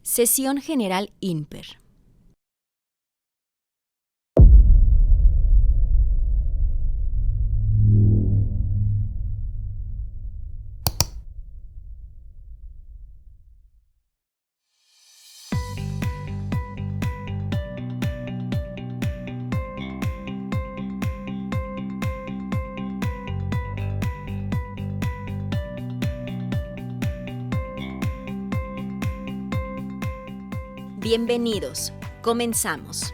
Sesión General INPER. Bienvenidos. Comenzamos.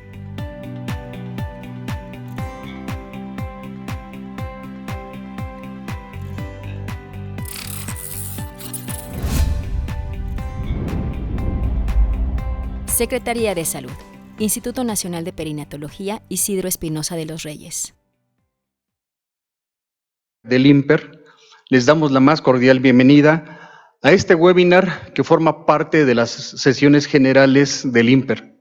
Secretaría de Salud, Instituto Nacional de Perinatología Isidro Espinosa de los Reyes. Del INPER, les damos la más cordial bienvenida a este webinar que forma parte de las sesiones generales del INPER.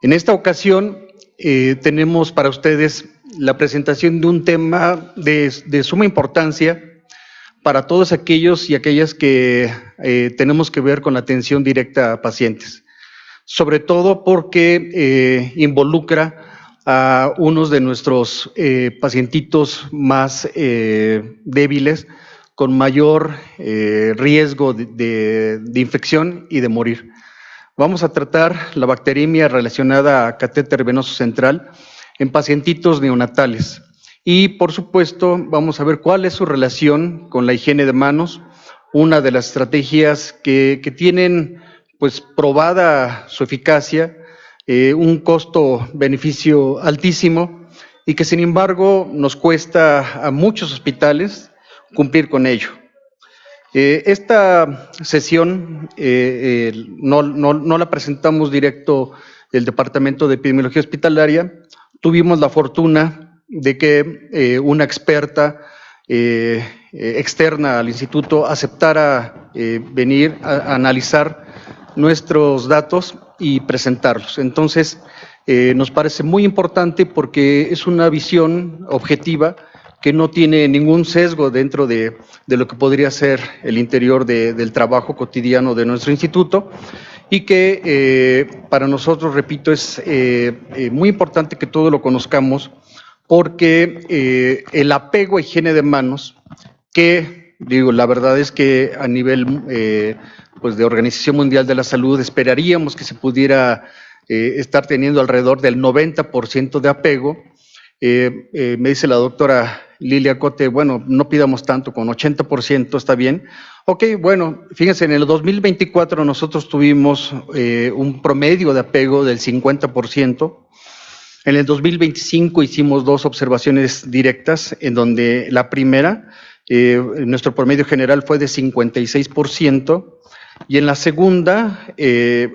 En esta ocasión tenemos para ustedes la presentación de un tema de suma importancia para todos aquellos y aquellas que tenemos que ver con la atención directa a pacientes, sobre todo porque involucra a unos de nuestros pacientitos más débiles, con mayor riesgo de infección y de morir. Vamos a tratar la bacteriemia relacionada a catéter venoso central en pacientitos neonatales. Y, por supuesto, vamos a ver cuál es su relación con la higiene de manos, una de las estrategias que tienen pues probada su eficacia, un costo-beneficio altísimo y que, sin embargo, nos cuesta a muchos hospitales cumplir con ello. Esta sesión no la presentamos directo del Departamento de Epidemiología Hospitalaria. Tuvimos la fortuna de que una experta externa al instituto aceptara venir a analizar nuestros datos y presentarlos. Entonces, nos parece muy importante porque es una visión objetiva que no tiene ningún sesgo dentro de lo que podría ser el interior del trabajo cotidiano de nuestro instituto y que para nosotros, repito, es muy importante que todo lo conozcamos porque el apego a higiene de manos, que digo, la verdad es que a nivel pues de Organización Mundial de la Salud esperaríamos que se pudiera estar teniendo alrededor del 90% de apego. Me dice la doctora Lilia Cote, bueno, no pidamos tanto, con 80% está bien. Ok, bueno, fíjense, en el 2024 nosotros tuvimos un promedio de apego del 50%. En el 2025 hicimos 2 observaciones directas, en donde la primera, nuestro promedio general fue de 56%, y en la segunda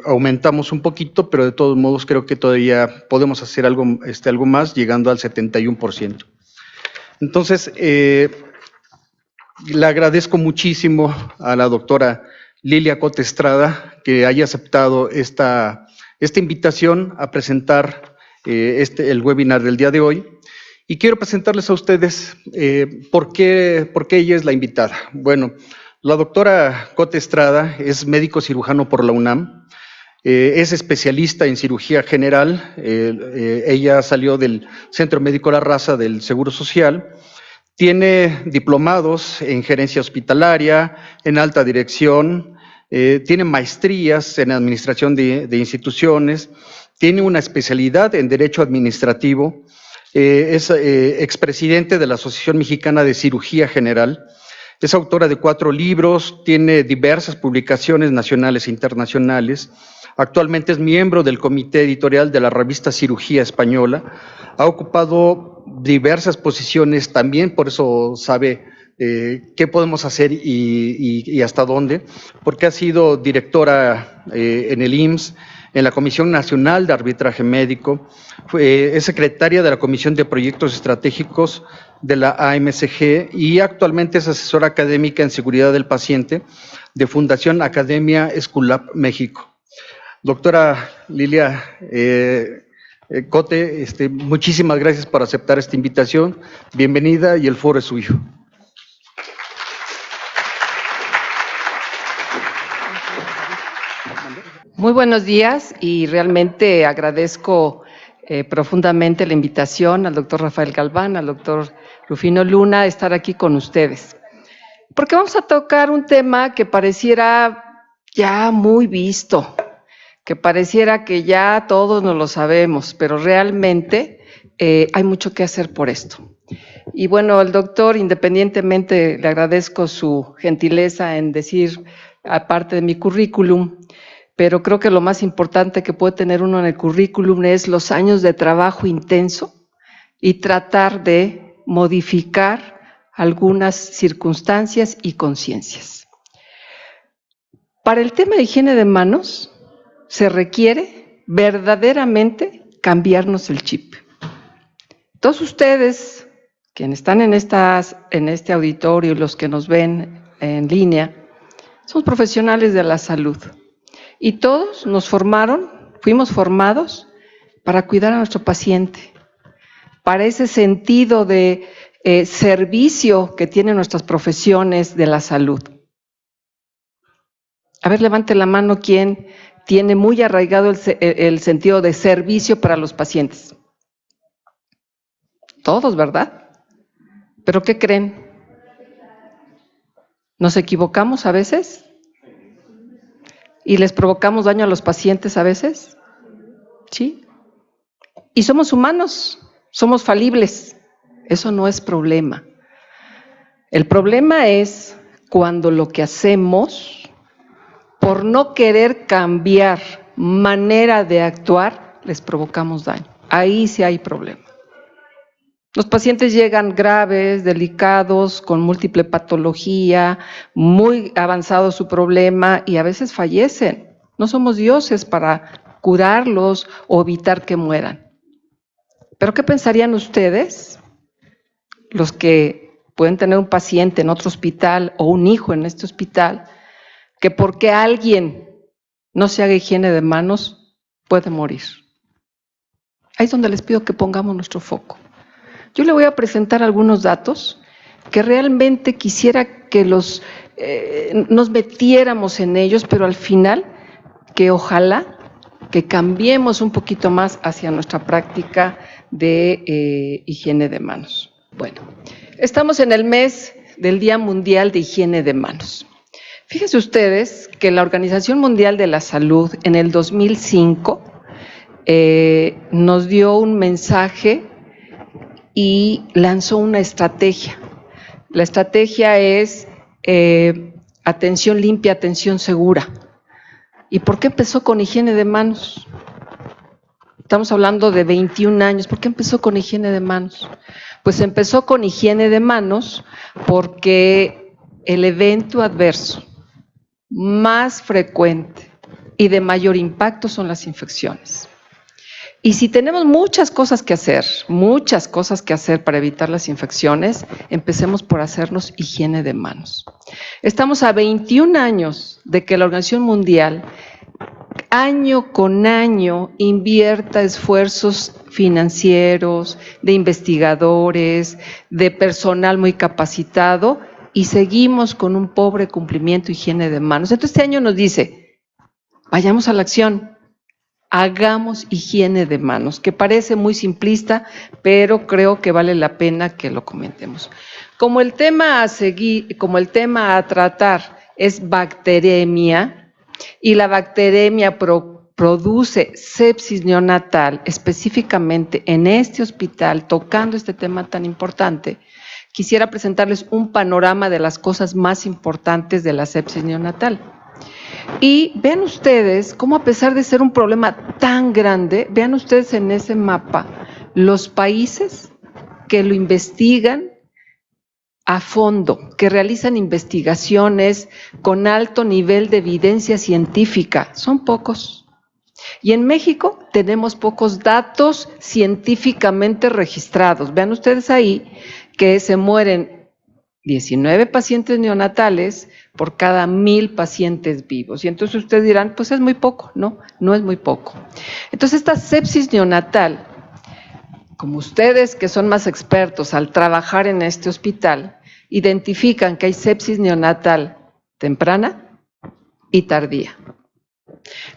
aumentamos un poquito, pero de todos modos creo que todavía podemos hacer algo más, llegando al 71%. Entonces, le agradezco muchísimo a la doctora Lilia Cote Estrada que haya aceptado esta invitación a presentar el webinar del día de hoy. Y quiero presentarles a ustedes por qué ella es la invitada. Bueno, la doctora Cote Estrada es médico cirujano por la UNAM, es especialista en cirugía general, ella salió del Centro Médico La Raza del Seguro Social, tiene diplomados en gerencia hospitalaria, en alta dirección, tiene maestrías en administración de instituciones, tiene una especialidad en derecho administrativo, es expresidente de la Asociación Mexicana de Cirugía General, es autora de 4 libros, tiene diversas publicaciones nacionales e internacionales. Actualmente es miembro del comité editorial de la revista Cirugía Española. Ha ocupado diversas posiciones también, por eso sabe qué podemos hacer y hasta dónde, porque ha sido directora en el IMSS, en la Comisión Nacional de Arbitraje Médico, es secretaria de la Comisión de Proyectos Estratégicos de la AMCG y actualmente es asesora académica en seguridad del paciente de Fundación Academia Esculap México. Doctora Lilia Cote, muchísimas gracias por aceptar esta invitación. Bienvenida y el foro es suyo. Muy buenos días y realmente agradezco profundamente la invitación al doctor Rafael Galván, al doctor Rufino Luna, a estar aquí con ustedes. Porque vamos a tocar un tema que pareciera ya muy visto, que pareciera que ya todos nos lo sabemos, pero realmente hay mucho que hacer por esto. Y bueno, el doctor, independientemente, le agradezco su gentileza en decir, aparte de mi currículum, pero creo que lo más importante que puede tener uno en el currículum es los años de trabajo intenso y tratar de modificar algunas circunstancias y conciencias. Para el tema de higiene de manos se requiere verdaderamente cambiarnos el chip. Todos ustedes, quienes están en este auditorio y los que nos ven en línea, somos profesionales de la salud. Y todos fuimos formados para cuidar a nuestro paciente, para ese sentido de servicio que tienen nuestras profesiones de la salud. A ver, levante la mano quien tiene muy arraigado el sentido de servicio para los pacientes. Todos, ¿verdad? ¿Pero qué creen? ¿Nos equivocamos a veces? ¿Y les provocamos daño a los pacientes a veces? ¿Sí? Y somos humanos, somos falibles. Eso no es problema. El problema es cuando lo que hacemos, por no querer cambiar manera de actuar, les provocamos daño. Ahí sí hay problema. Los pacientes llegan graves, delicados, con múltiple patología, muy avanzado su problema y a veces fallecen. No somos dioses para curarlos o evitar que mueran. ¿Pero qué pensarían ustedes, los que pueden tener un paciente en otro hospital o un hijo en este hospital, que porque alguien no se haga higiene de manos puede morir? Ahí es donde les pido que pongamos nuestro foco. Yo le voy a presentar algunos datos que realmente quisiera que nos metiéramos en ellos, pero al final que ojalá que cambiemos un poquito más hacia nuestra práctica de higiene de manos. Bueno, estamos en el mes del Día Mundial de Higiene de Manos. Fíjense ustedes que la Organización Mundial de la Salud en el 2005 nos dio un mensaje y lanzó una estrategia. La estrategia es atención limpia, atención segura. ¿Y por qué empezó con higiene de manos? Estamos hablando de 21 años. ¿Por qué empezó con higiene de manos? Pues empezó con higiene de manos porque el evento adverso más frecuente y de mayor impacto son las infecciones. Y si tenemos muchas cosas que hacer para evitar las infecciones, empecemos por hacernos higiene de manos. Estamos a 21 años de que la Organización Mundial, año con año, invierta esfuerzos financieros, de investigadores, de personal muy capacitado, y seguimos con un pobre cumplimiento de higiene de manos. Entonces este año nos dice, vayamos a la acción. Hagamos higiene de manos, que parece muy simplista, pero creo que vale la pena que lo comentemos. Como el tema a tratar es bacteremia, y la bacteremia produce sepsis neonatal, específicamente en este hospital, tocando este tema tan importante, quisiera presentarles un panorama de las cosas más importantes de la sepsis neonatal. Y vean ustedes cómo, a pesar de ser un problema tan grande, vean ustedes en ese mapa los países que lo investigan a fondo, que realizan investigaciones con alto nivel de evidencia científica. Son pocos. Y en México tenemos pocos datos científicamente registrados. Vean ustedes ahí que se mueren 19 pacientes neonatales por cada 1000 pacientes vivos. Y entonces ustedes dirán, pues es muy poco. No, no es muy poco. Entonces esta sepsis neonatal, como ustedes que son más expertos al trabajar en este hospital, identifican que hay sepsis neonatal temprana y tardía.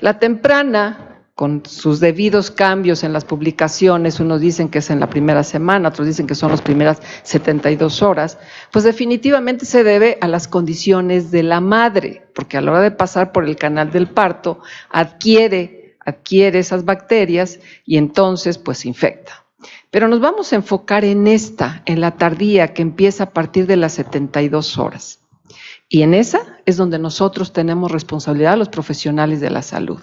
La temprana, con sus debidos cambios en las publicaciones, unos dicen que es en la primera semana, otros dicen que son las primeras 72 horas, pues definitivamente se debe a las condiciones de la madre, porque a la hora de pasar por el canal del parto adquiere esas bacterias y entonces pues se infecta. Pero nos vamos a enfocar en la tardía, que empieza a partir de las 72 horas. Y en esa es donde nosotros tenemos responsabilidad, los profesionales de la salud.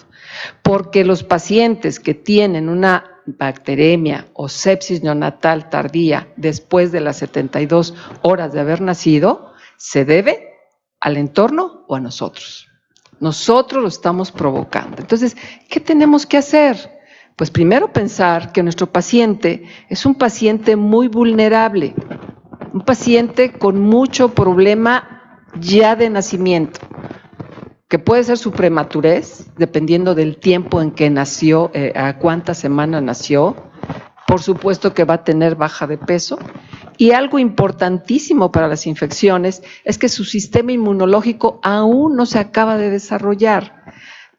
Porque los pacientes que tienen una bacteremia o sepsis neonatal tardía después de las 72 horas de haber nacido, se debe al entorno o a nosotros. Nosotros lo estamos provocando. Entonces, ¿qué tenemos que hacer? Pues primero pensar que nuestro paciente es un paciente muy vulnerable, un paciente con mucho problema ya de nacimiento, que puede ser su prematurez, dependiendo del tiempo en que nació, a cuántas semanas nació. Por supuesto que va a tener baja de peso. Y algo importantísimo para las infecciones es que su sistema inmunológico aún no se acaba de desarrollar.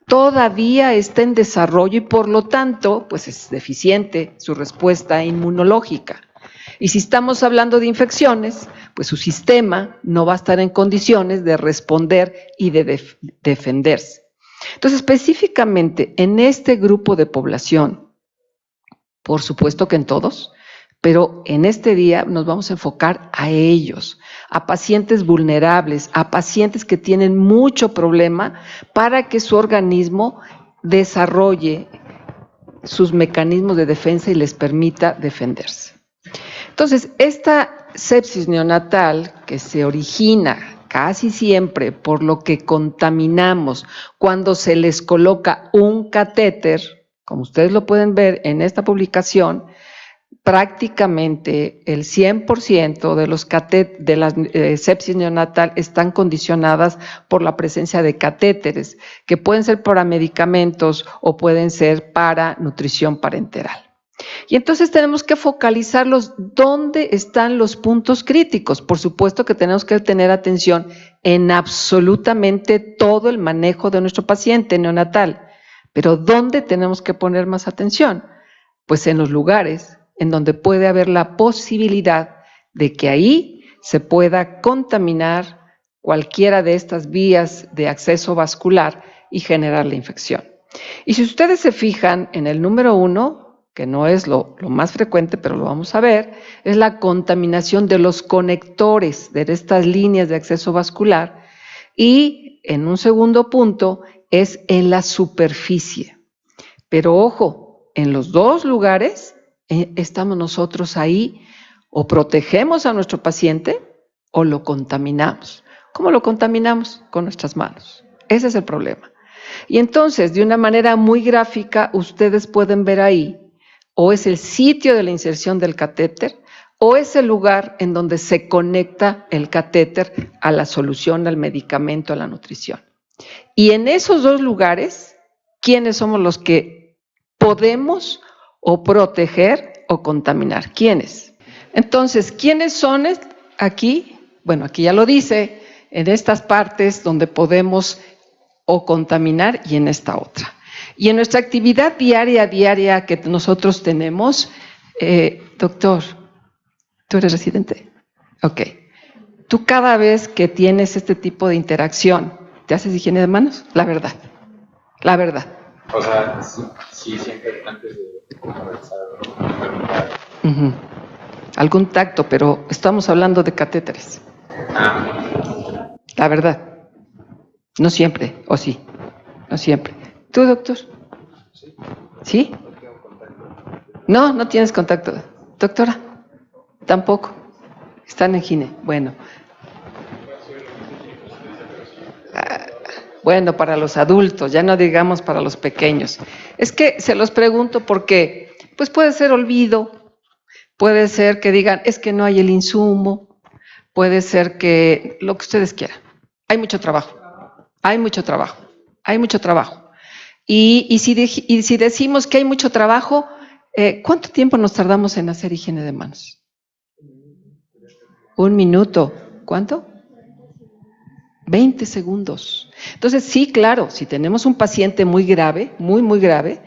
Todavía está en desarrollo y por lo tanto, pues es deficiente su respuesta inmunológica. Y si estamos hablando de infecciones, pues su sistema no va a estar en condiciones de responder y de defenderse. Entonces, específicamente en este grupo de población, por supuesto que en todos, pero en este día nos vamos a enfocar a ellos, a pacientes vulnerables, a pacientes que tienen mucho problema para que su organismo desarrolle sus mecanismos de defensa y les permita defenderse. Entonces, esta sepsis neonatal, que se origina casi siempre por lo que contaminamos cuando se les coloca un catéter, como ustedes lo pueden ver en esta publicación, prácticamente el 100% de las sepsis neonatal están condicionadas por la presencia de catéteres, que pueden ser para medicamentos o pueden ser para nutrición parenteral. Y entonces tenemos que focalizarlos dónde están los puntos críticos. Por supuesto que tenemos que tener atención en absolutamente todo el manejo de nuestro paciente neonatal, pero ¿dónde tenemos que poner más atención? Pues en los lugares en donde puede haber la posibilidad de que ahí se pueda contaminar cualquiera de estas vías de acceso vascular y generar la infección. Y si ustedes se fijan en el número 1, que no es lo más frecuente, pero lo vamos a ver, es la contaminación de los conectores de estas líneas de acceso vascular, y en un segundo punto es en la superficie. Pero ojo, en los dos lugares estamos nosotros ahí, o protegemos a nuestro paciente o lo contaminamos. ¿Cómo lo contaminamos? Con nuestras manos. Ese es el problema. Y entonces, de una manera muy gráfica, ustedes pueden ver ahí, o es el sitio de la inserción del catéter, o es el lugar en donde se conecta el catéter a la solución, al medicamento, a la nutrición. Y en esos dos lugares, ¿quiénes somos los que podemos o proteger o contaminar? ¿Quiénes? Entonces, ¿quiénes son aquí? Bueno, aquí ya lo dice, en estas partes donde podemos o contaminar y en esta otra. Y en nuestra actividad diaria que nosotros tenemos, doctor, ¿tú eres residente? Ok. Tú cada vez que tienes este tipo de interacción, ¿te haces higiene de manos? La verdad. La verdad. O sea, sí siempre antes de conversar. Algún tacto, pero estamos hablando de catéteres. La verdad. No siempre, ¿o sí? No siempre. ¿Tú, doctor? ¿Sí? No, no tienes contacto. Doctora, tampoco. Están en gine. Bueno. Bueno, para los adultos, ya no digamos para los pequeños. Es que se los pregunto porque, pues puede ser olvido, puede ser que digan, es que no hay el insumo, puede ser que lo que ustedes quieran. Hay mucho trabajo. Y si decimos que hay mucho trabajo, ¿cuánto tiempo nos tardamos en hacer higiene de manos? 1 minuto. ¿Cuánto? 20 segundos. Entonces, sí, claro, si tenemos un paciente muy grave, muy grave,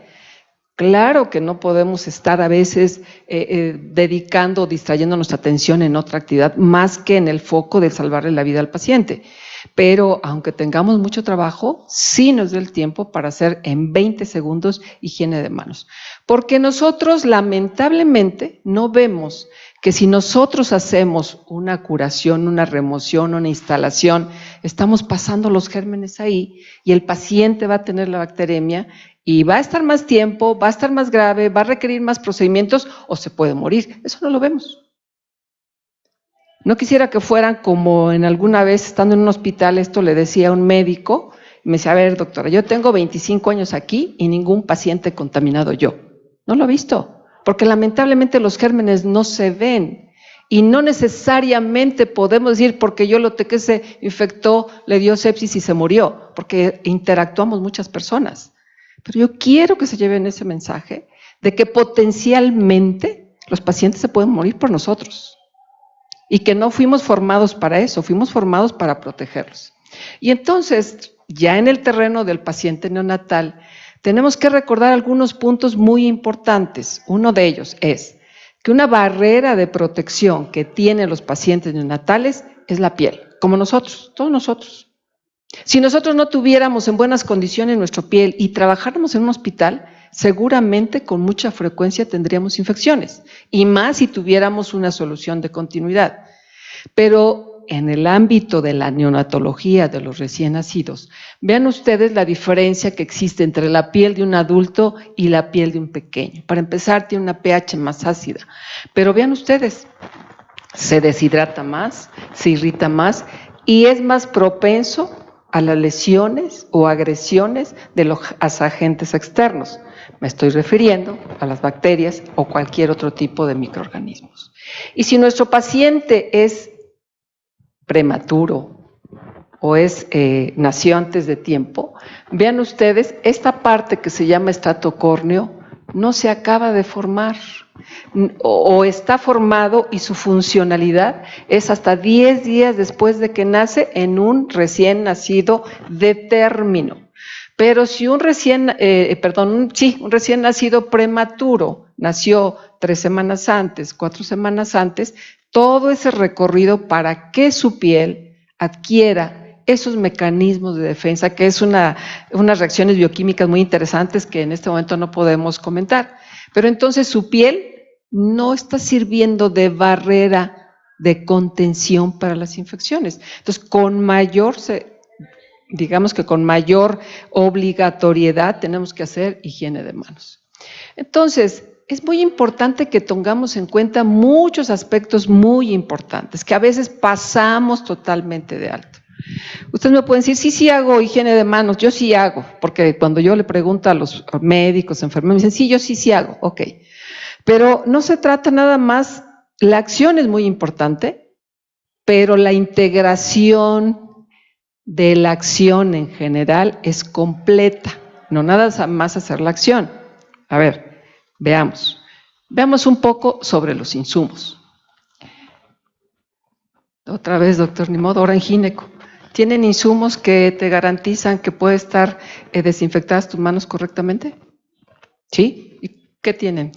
claro que no podemos estar a veces dedicando o distrayendo nuestra atención en otra actividad más que en el foco de salvarle la vida al paciente. Pero aunque tengamos mucho trabajo, sí nos da el tiempo para hacer en 20 segundos higiene de manos. Porque nosotros lamentablemente no vemos que si nosotros hacemos una curación, una remoción, una instalación, estamos pasando los gérmenes ahí y el paciente va a tener la bacteremia y va a estar más tiempo, va a estar más grave, va a requerir más procedimientos o se puede morir. Eso no lo vemos. No quisiera que fueran como en alguna vez estando en un hospital, esto le decía a un médico, y me decía, a ver, doctora, yo tengo 25 años aquí y ningún paciente contaminado yo. No lo he visto, porque lamentablemente los gérmenes no se ven y no necesariamente podemos decir porque yo lo que se infectó, le dio sepsis y se murió, porque interactuamos muchas personas. Pero yo quiero que se lleven ese mensaje de que potencialmente los pacientes se pueden morir por nosotros. Y que no fuimos formados para eso, fuimos formados para protegerlos. Y entonces, ya en el terreno del paciente neonatal, tenemos que recordar algunos puntos muy importantes. Uno de ellos es que una barrera de protección que tienen los pacientes neonatales es la piel, como nosotros, todos nosotros. Si nosotros no tuviéramos en buenas condiciones nuestra piel y trabajáramos en un hospital, seguramente con mucha frecuencia tendríamos infecciones, y más si tuviéramos una solución de continuidad. Pero en el ámbito de la neonatología de los recién nacidos, vean ustedes la diferencia que existe entre la piel de un adulto y la piel de un pequeño. Para empezar, tiene una pH más ácida, pero vean ustedes, se deshidrata más, se irrita más y es más propenso a las lesiones o agresiones de los agentes externos. Me estoy refiriendo a las bacterias o cualquier otro tipo de microorganismos. Y si nuestro paciente es prematuro o nació antes de tiempo, vean ustedes, esta parte que se llama estrato córneo no se acaba de formar o está formado y su funcionalidad es hasta 10 días después de que nace en un recién nacido de término. Pero si un recién nacido prematuro nació 3 semanas antes, 4 semanas antes, todo ese recorrido para que su piel adquiera esos mecanismos de defensa, que es unas reacciones bioquímicas muy interesantes que en este momento no podemos comentar. Pero entonces su piel no está sirviendo de barrera de contención para las infecciones. Entonces, con mayor obligatoriedad tenemos que hacer higiene de manos. Entonces, es muy importante que tengamos en cuenta muchos aspectos muy importantes, que a veces pasamos totalmente de alto. Ustedes me pueden decir, sí hago higiene de manos, yo sí hago, porque cuando yo le pregunto a los médicos, enfermeros, me dicen, sí, yo sí hago, ok. Pero no se trata nada más, la acción es muy importante, pero la integración de la acción en general es completa, no nada más hacer la acción. A ver, veamos un poco sobre los insumos. Otra vez, doctor, ni modo, ahora en gineco. ¿Tienen insumos que te garantizan que puede estar desinfectadas tus manos correctamente? ¿Sí? ¿Y qué tienen?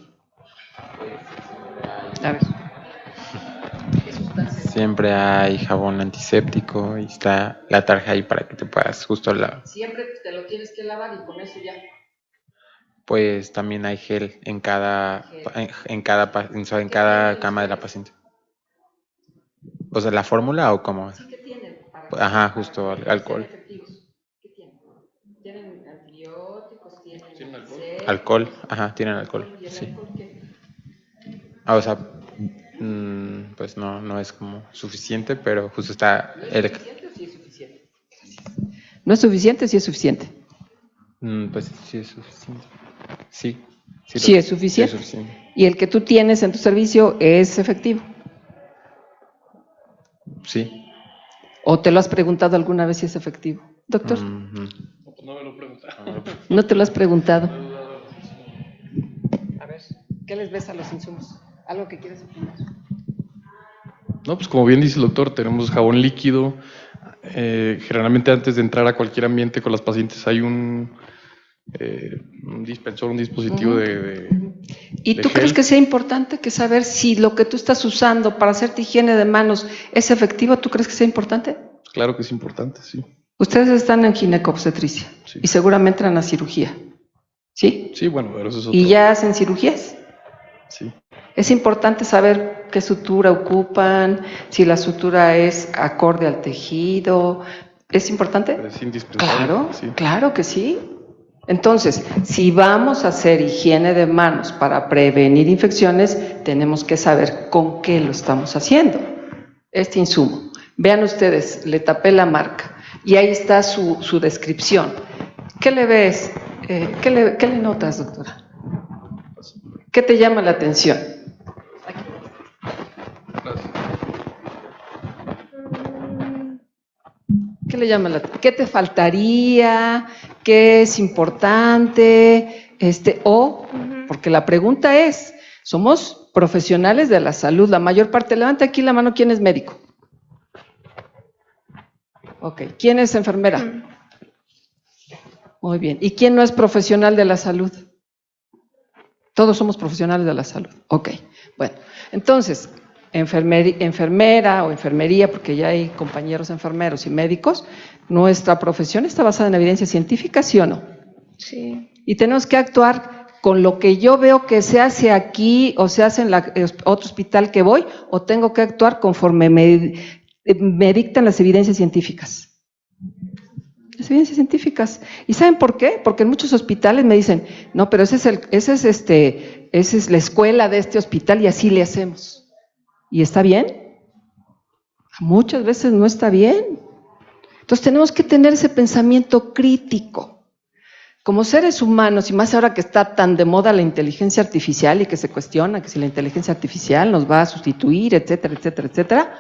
A ver. Siempre hay jabón antiséptico y está la tarja ahí para que te puedas justo lavar. Siempre te lo tienes que lavar y con eso ya. Pues también hay gel en cada cama de la paciente. O sea, ¿la fórmula o cómo? Sí, ¿qué tienen? Ajá, justo, alcohol. ¿Qué tienen? ¿Tienen antibióticos? ¿Tienen alcohol? Alcohol, ajá, tienen alcohol. ¿Y el sí. alcohol qué? O sea, pues no es como suficiente, pero justo está... ¿No es suficiente o sí es suficiente? ¿No es suficiente o sí es suficiente? Pues sí es suficiente. Sí es suficiente. Sí es suficiente. ¿Y el que tú tienes en tu servicio es efectivo? Sí. ¿O te lo has preguntado alguna vez si es efectivo, doctor? No me lo he preguntado. ¿No te lo has preguntado? A ver, ¿qué les ves a los insumos? ¿Algo que quieres opinar? No, pues como bien dice el doctor, tenemos jabón líquido, Generalmente antes de entrar a cualquier ambiente con las pacientes hay un dispensor, un dispositivo ¿Y de tú gel. crees que sea importante que saber si lo que tú estás usando para hacerte higiene de manos es efectivo? ¿Tú crees que sea importante? Claro que es importante, sí. Ustedes están en ginecobstetricia Sí. y seguramente entran a cirugía, ¿sí? Sí, bueno, pero eso es otro. ¿Y ya hacen cirugías? Sí. Es importante saber qué sutura ocupan, si la sutura es acorde al tejido. ¿Es importante? Es indispensable. Claro, Sí. claro que sí. Entonces, si vamos a hacer higiene de manos para prevenir infecciones, tenemos que saber con qué lo estamos haciendo. Este insumo. Vean ustedes, le tapé la marca y ahí está su descripción. ¿Qué le ves? ¿Qué le notas, doctora? ¿Qué te llama la atención? ¿Qué le llama la atención? ¿Qué te faltaría? ¿Qué es importante? Porque la pregunta es, somos profesionales de la salud, la mayor parte, levanta aquí la mano, ¿quién es médico? Ok, ¿quién es enfermera? Muy bien, ¿y quién no es profesional de la salud? Todos somos profesionales de la salud. Ok, bueno, entonces, enfermera o enfermería, porque ya hay compañeros enfermeros y médicos, nuestra profesión está basada en evidencia científica, ¿sí o no? Sí. Y tenemos que actuar con lo que yo veo que se hace aquí o se hace en otro hospital que voy, o tengo que actuar conforme me dictan las evidencias científicas. Las evidencias científicas. ¿Y saben por qué? Porque en muchos hospitales me dicen, no, pero esa es la escuela de este hospital y así le hacemos. ¿Y está bien? Muchas veces no está bien. Entonces tenemos que tener ese pensamiento crítico. Como seres humanos, y más ahora que está tan de moda la inteligencia artificial y que se cuestiona que si la inteligencia artificial nos va a sustituir, etcétera, etcétera, etcétera,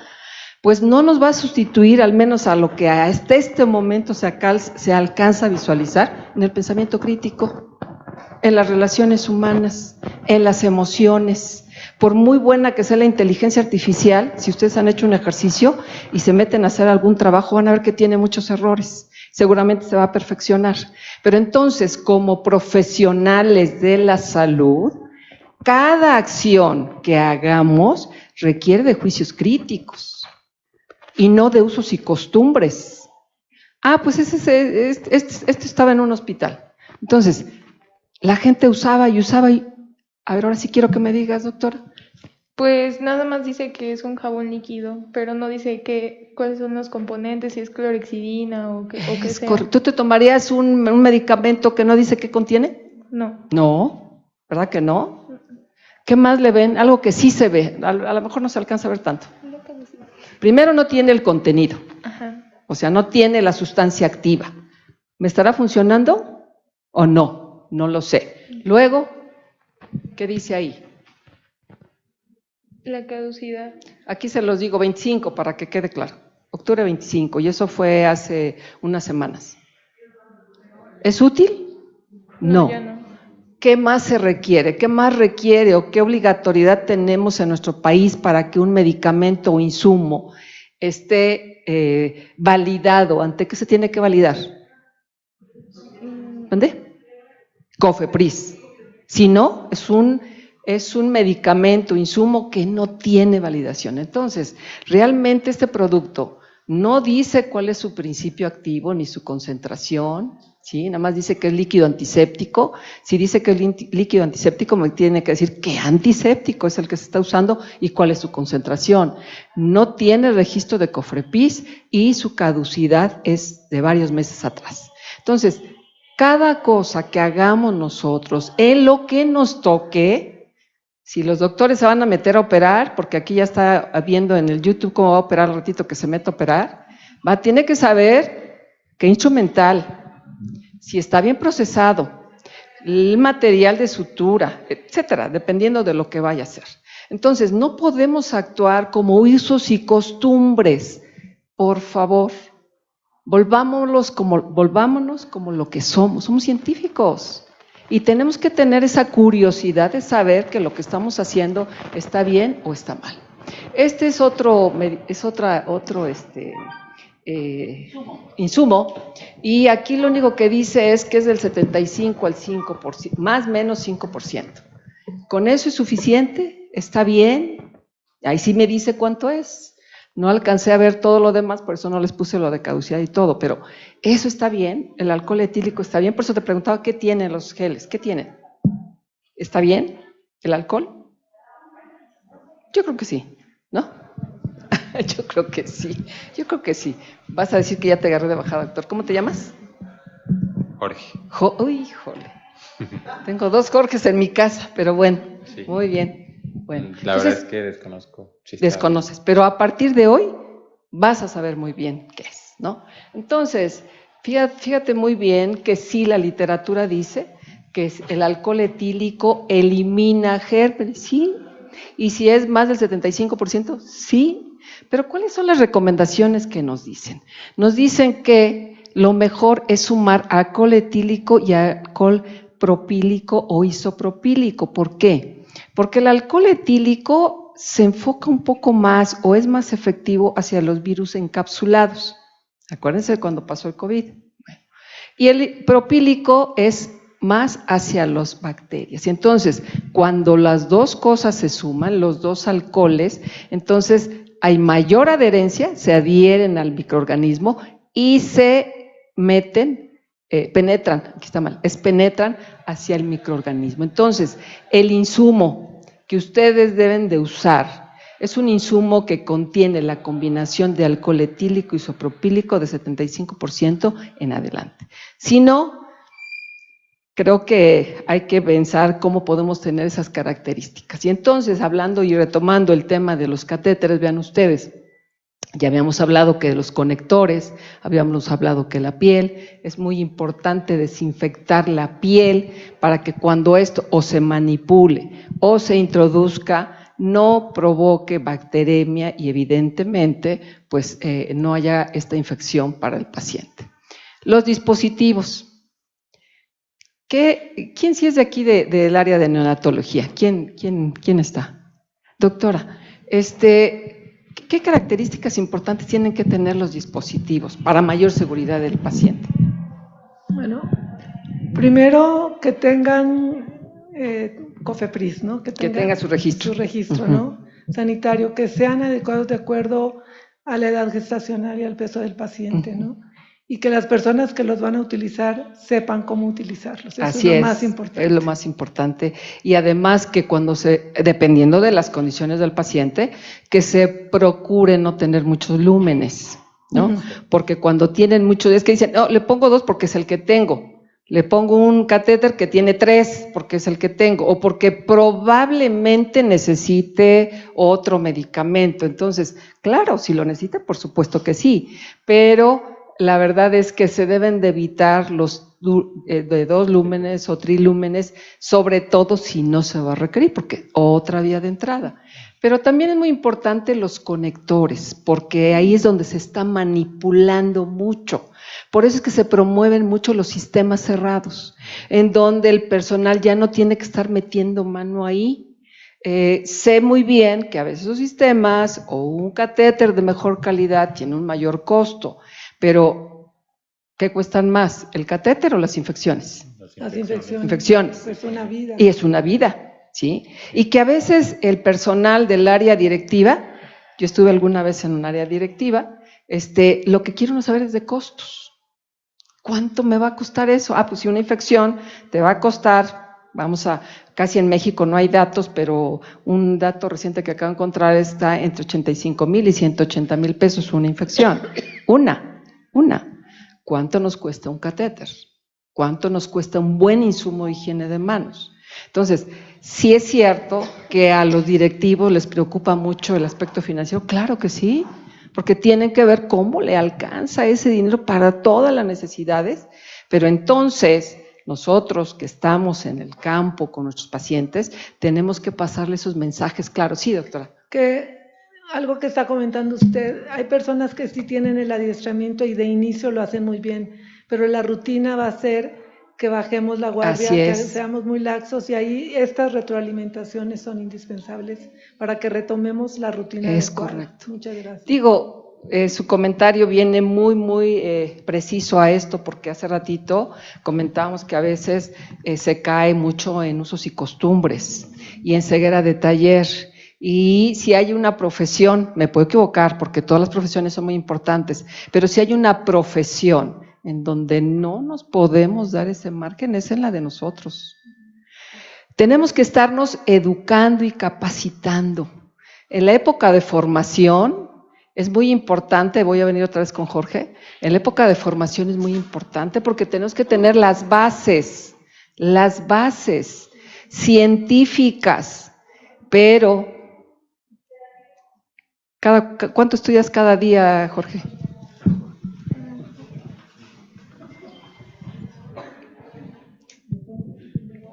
pues no nos va a sustituir, al menos a lo que hasta este momento se alcanza a visualizar en el pensamiento crítico, en las relaciones humanas, en las emociones. Por muy buena que sea la inteligencia artificial, si ustedes han hecho un ejercicio y se meten a hacer algún trabajo, van a ver que tiene muchos errores. Seguramente se va a perfeccionar. Pero entonces, como profesionales de la salud, cada acción que hagamos requiere de juicios críticos y no de usos y costumbres. Pues este estaba en un hospital. Entonces, la gente usaba y... A ver, ahora sí quiero que me digas, doctora. Pues nada más dice que es un jabón líquido, pero no dice cuáles son los componentes, si es clorhexidina o qué sea. ¿Tú te tomarías un medicamento que no dice qué contiene? No. No, ¿verdad que no? ¿Qué más le ven? Algo que sí se ve, a lo mejor no se alcanza a ver tanto. Primero, no tiene el contenido. Ajá. O sea, no tiene la sustancia activa. ¿Me estará funcionando o no? No lo sé. Luego, ¿qué dice ahí? La caducidad. Aquí se los digo 25 para que quede claro. Octubre 25, y eso fue hace unas semanas. ¿Es útil? No. Ya no. ¿Qué más se requiere? ¿Qué más requiere o qué obligatoriedad tenemos en nuestro país para que un medicamento o insumo esté validado? ¿Ante qué se tiene que validar? ¿Dónde? COFEPRIS. Si no, es un medicamento, insumo que no tiene validación. Entonces, realmente este producto no dice cuál es su principio activo ni su concentración, ¿sí? Nada más dice que es líquido antiséptico. Si dice que es líquido antiséptico, me tiene que decir qué antiséptico es el que se está usando y cuál es su concentración. No tiene registro de COFEPRIS y su caducidad es de varios meses atrás. Entonces, cada cosa que hagamos nosotros, en lo que nos toque, si los doctores se van a meter a operar, porque aquí ya está viendo en el YouTube cómo va a operar al ratito que se mete a operar, tiene que saber qué instrumental, si está bien procesado, el material de sutura, etcétera, dependiendo de lo que vaya a hacer. Entonces, no podemos actuar como usos y costumbres, por favor. Volvámonos como lo que somos científicos y tenemos que tener esa curiosidad de saber que lo que estamos haciendo está bien o está mal. Este es otro insumo, y aquí lo único que dice es que es del 75 al 5%, más o menos 5%. ¿Con eso es suficiente? ¿Está bien? Ahí sí me dice cuánto es. No alcancé a ver todo lo demás, por eso no les puse lo de caducidad y todo, pero eso está bien, el alcohol etílico está bien, por eso te preguntaba qué tienen los geles, ¿qué tienen? ¿Está bien el alcohol? Yo creo que sí, ¿no? Yo creo que sí. Vas a decir que ya te agarré de bajada, doctor. ¿Cómo te llamas? Jorge. Uy, híjole. Tengo 2 Jorges en mi casa, pero bueno, Sí. muy bien. Bueno, La entonces, verdad es que desconozco. Si está desconoces, pero a partir de hoy vas a saber muy bien qué es, ¿no? Entonces, fíjate muy bien que sí, la literatura dice que el alcohol etílico elimina gérmenes, sí, y si es más del 75%, sí, pero ¿cuáles son las recomendaciones que nos dicen? Nos dicen que lo mejor es sumar alcohol etílico y alcohol propílico o isopropílico. ¿Por qué? Porque el alcohol etílico se enfoca un poco más o es más efectivo hacia los virus encapsulados. Acuérdense de cuando pasó el COVID. Bueno, y el propílico es más hacia las bacterias. Y entonces, cuando las dos cosas se suman, los dos alcoholes, entonces hay mayor adherencia, se adhieren al microorganismo y se penetran hacia el microorganismo. Entonces, el insumo que ustedes deben de usar es un insumo que contiene la combinación de alcohol etílico y isopropílico de 75% en adelante. Si no, creo que hay que pensar cómo podemos tener esas características. Y entonces, hablando y retomando el tema de los catéteres, vean ustedes, ya habíamos hablado que de los conectores, habíamos hablado que la piel, es muy importante desinfectar la piel para que cuando esto o se manipule o se introduzca no provoque bacteremia y evidentemente pues no haya esta infección para el paciente. Los dispositivos. ¿Quién sí es de aquí del área de neonatología? ¿Quién está? Doctora, ¿qué características importantes tienen que tener los dispositivos para mayor seguridad del paciente? Bueno, primero que tengan COFEPRIS, ¿no? Que tenga su registro. Su registro, ¿no? Sanitario, que sean adecuados de acuerdo a la edad gestacional y al peso del paciente, ¿no? Y que las personas que los van a utilizar sepan cómo utilizarlos. Eso Así es lo más importante. Es lo más importante. Y además que dependiendo de las condiciones del paciente, que se procure no tener muchos lúmenes, ¿no? Porque cuando tienen muchos, es que dicen, no, le pongo 2 porque es el que tengo. Le pongo un catéter que tiene 3 porque es el que tengo, o porque probablemente necesite otro medicamento. Entonces, claro, si lo necesita, por supuesto que sí, pero la verdad es que se deben de evitar los de 2 lúmenes o trilúmenes, sobre todo si no se va a requerir, porque otra vía de entrada. Pero también es muy importante los conectores, porque ahí es donde se está manipulando mucho. Por eso es que se promueven mucho los sistemas cerrados, en donde el personal ya no tiene que estar metiendo mano ahí. Sé muy bien que a veces los sistemas o un catéter de mejor calidad tiene un mayor costo, pero ¿qué cuestan más? ¿El catéter o las infecciones? Las infecciones. Infecciones. Es una vida. Y es una vida, ¿sí? Y que a veces el personal del área directiva, yo estuve alguna vez en un área directiva, lo que quiero no saber es de costos. ¿Cuánto me va a costar eso? Pues si una infección te va a costar, casi en México no hay datos, pero un dato reciente que acabo de encontrar está entre 85,000 y 180,000 pesos una infección. Una. ¿Cuánto nos cuesta un catéter? ¿Cuánto nos cuesta un buen insumo de higiene de manos? Entonces, sí es cierto que a los directivos les preocupa mucho el aspecto financiero, claro que sí, porque tienen que ver cómo le alcanza ese dinero para todas las necesidades, pero entonces nosotros que estamos en el campo con nuestros pacientes, tenemos que pasarle esos mensajes claros. Sí, doctora. Algo que está comentando usted, hay personas que sí tienen el adiestramiento y de inicio lo hacen muy bien, pero la rutina va a ser que bajemos la guardia, que seamos muy laxos, y ahí estas retroalimentaciones son indispensables para que retomemos la rutina. Es adecuada. correcto. Muchas gracias. Digo, su comentario viene muy preciso a esto, porque hace ratito comentábamos que a veces se cae mucho en usos y costumbres y en ceguera de taller. Y si hay una profesión, me puedo equivocar porque todas las profesiones son muy importantes, pero si hay una profesión en donde no nos podemos dar ese margen, es en la de nosotros. Tenemos que estarnos educando y capacitando. En la época de formación es muy importante, voy a venir otra vez con Jorge, en la época de formación es muy importante porque tenemos que tener las bases científicas, pero ¿cuánto estudias cada día, Jorge?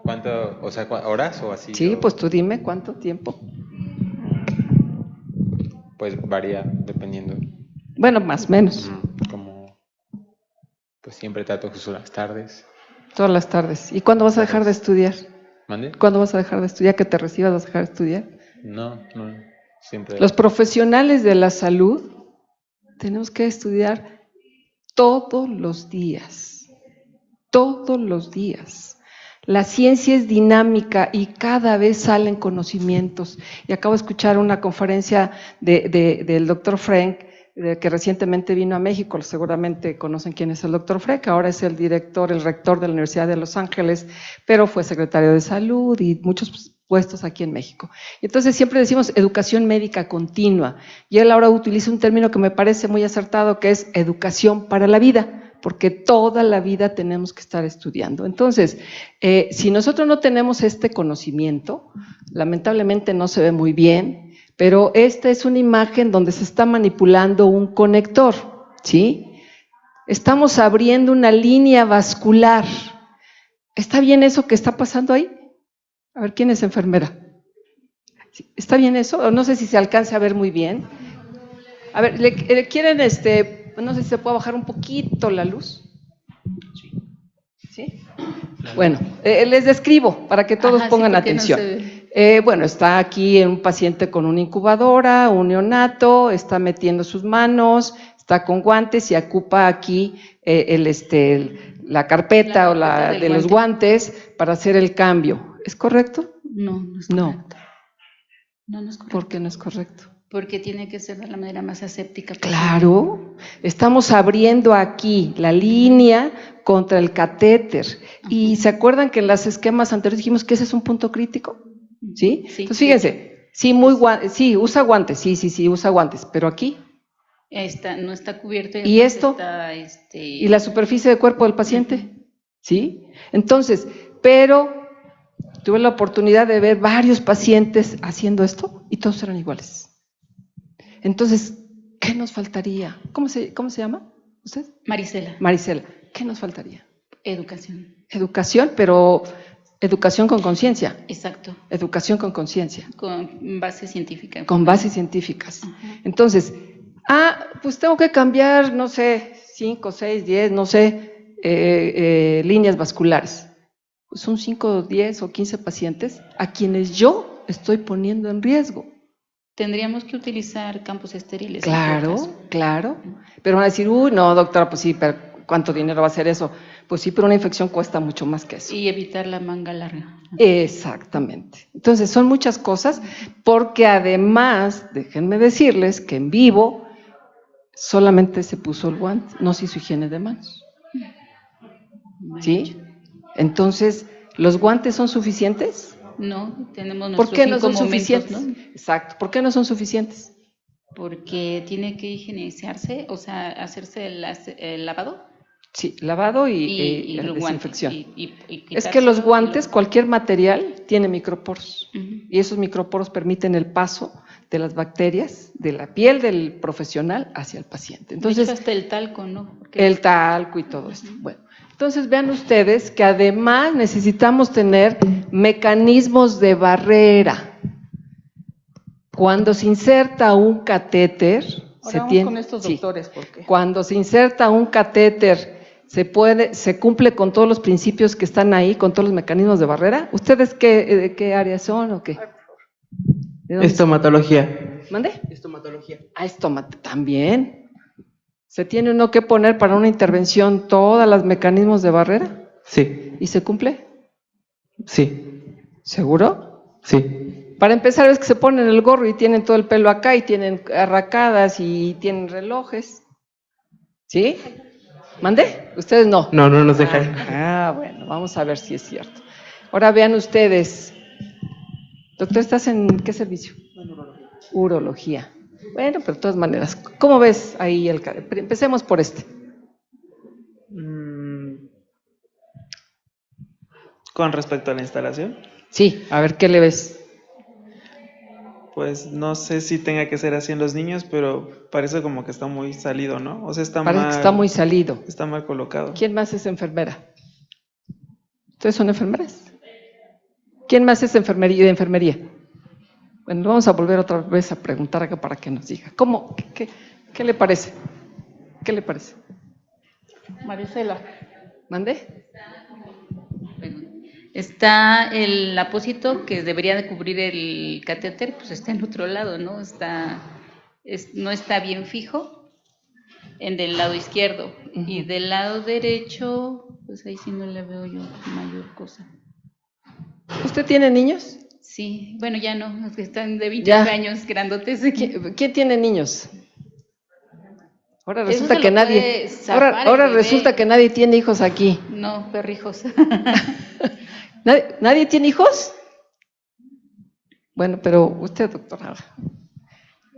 ¿Cuánto, o sea, horas o así? Sí, o, pues tú dime, ¿cuánto tiempo? Pues varía dependiendo. Bueno, más o menos. Como, pues siempre trato justo las tardes. Todas las tardes. ¿Y cuándo vas a dejar de estudiar? ¿Mande? ¿Cuándo vas a dejar de estudiar? ¿Que te recibas vas a dejar de estudiar? No, siempre. Los profesionales de la salud tenemos que estudiar todos los días. Todos los días. La ciencia es dinámica y cada vez salen conocimientos. Y acabo de escuchar una conferencia del doctor Frank, que recientemente vino a México. Seguramente conocen quién es el doctor Frank. Ahora es el rector de la Universidad de Los Ángeles, pero fue secretario de Salud y muchos puestos aquí en México. Entonces siempre decimos educación médica continua. Y él ahora utiliza un término que me parece muy acertado, que es educación para la vida, porque toda la vida tenemos que estar estudiando. Entonces, si nosotros no tenemos este conocimiento, lamentablemente no se ve muy bien, pero esta es una imagen donde se está manipulando un conector, ¿sí? Estamos abriendo una línea vascular. ¿Está bien eso que está pasando ahí? A ver, ¿quién es enfermera? ¿Está bien eso? No sé si se alcanza a ver muy bien. A ver, ¿le quieren no sé si se puede bajar un poquito la luz? ¿Sí? Bueno, les describo para que todos pongan atención. Bueno, está aquí un paciente con una incubadora, un neonato, está metiendo sus manos, está con guantes y ocupa aquí la carpeta o de los guantes para hacer el cambio. ¿Es correcto? No, no es correcto. No es correcto. ¿Por qué no es correcto? Porque tiene que ser de la manera más aséptica posible. Claro, estamos abriendo aquí la línea contra el catéter. ¿Y se acuerdan que en los esquemas anteriores dijimos que ese es un punto crítico? ¿Sí? Sí. Entonces fíjense, sí, usa guantes, sí, usa guantes, pero aquí. No está cubierto. ¿Y esto? Está, ¿Y la superficie de cuerpo del paciente? ¿Sí? Entonces, pero tuve la oportunidad de ver varios pacientes haciendo esto y todos eran iguales. Entonces, ¿qué nos faltaría? ¿Cómo se llama usted? Marisela. Marisela, ¿qué nos faltaría? Educación. Educación, pero educación con conciencia. Exacto. Educación con conciencia. Con base científica. Con bases científicas. Entonces, pues tengo que cambiar, no sé, 5, 6, 10, no sé, líneas vasculares. Pues son 5, 10 o 15 pacientes a quienes yo estoy poniendo en riesgo. Tendríamos que utilizar campos estériles. Claro. Pero van a decir, no, doctora, pues sí, pero ¿cuánto dinero va a ser eso? Pues sí, pero una infección cuesta mucho más que eso. Y evitar la manga larga. Exactamente. Entonces, son muchas cosas, porque además, déjenme decirles que en vivo solamente se puso el guante, no se hizo higiene de manos. ¿Sí? Entonces, ¿los guantes son suficientes? No, tenemos nuestros ¿Por qué no son 5 suficientes? momentos, ¿no? Exacto. ¿Por qué no son suficientes? Porque tiene que higienizarse, o sea, hacerse el lavado. Sí, lavado y el desinfección. y Es que los guantes, cualquier material, tiene microporos. Y esos microporos permiten el paso de las bacterias de la piel del profesional hacia el paciente. Entonces, de hecho, hasta el talco, ¿no? El talco y todo esto. Bueno, entonces vean ustedes que además necesitamos tener mecanismos de barrera. Cuando se inserta un catéter, con estos doctores, porque cuando se inserta un catéter, se cumple con todos los principios que están ahí, con todos los mecanismos de barrera. ¿Ustedes de qué área son o qué? Estomatología. ¿Mande? Estomatología. También. ¿Se tiene uno que poner para una intervención todos los mecanismos de barrera? Sí. ¿Y se cumple? Sí. ¿Seguro? Sí. Para empezar, es que se ponen el gorro y tienen todo el pelo acá y tienen arracadas y tienen relojes. ¿Sí? ¿Mandé? Ustedes no. No nos dejan. Bueno, vamos a ver si es cierto. Ahora vean ustedes. Doctor, ¿estás en qué servicio? Urología. Bueno, pero de todas maneras, ¿cómo ves ahí el catéter? Empecemos por este. Con respecto a la instalación, Sí, a ver, ¿qué le ves? pues no sé si tenga que ser así en los niños, pero parece como que está muy salido, ¿no? O sea, Parece que está muy salido. Está mal colocado. ¿Quién más es enfermera? ¿Ustedes son enfermeras? ¿Quién más es de enfermería? Bueno, vamos a volver otra vez a preguntar acá para que nos diga. ¿Cómo? ¿Qué le parece? ¿Qué le parece? Marisela. ¿Mande? Está el apósito que debería de cubrir el catéter, pues está en otro lado, ¿no? No está bien fijo en del lado izquierdo. Uh-huh. Y del lado derecho, pues ahí sí no le veo yo mayor cosa. ¿Usted tiene niños? Sí, bueno, ya no, los que están de 20 años grandotes. ¿Quién tiene niños? Ahora resulta que nadie. Ahora resulta que nadie tiene hijos aquí. No, perrijos. ¿Nadie tiene hijos? Bueno, pero usted, doctora,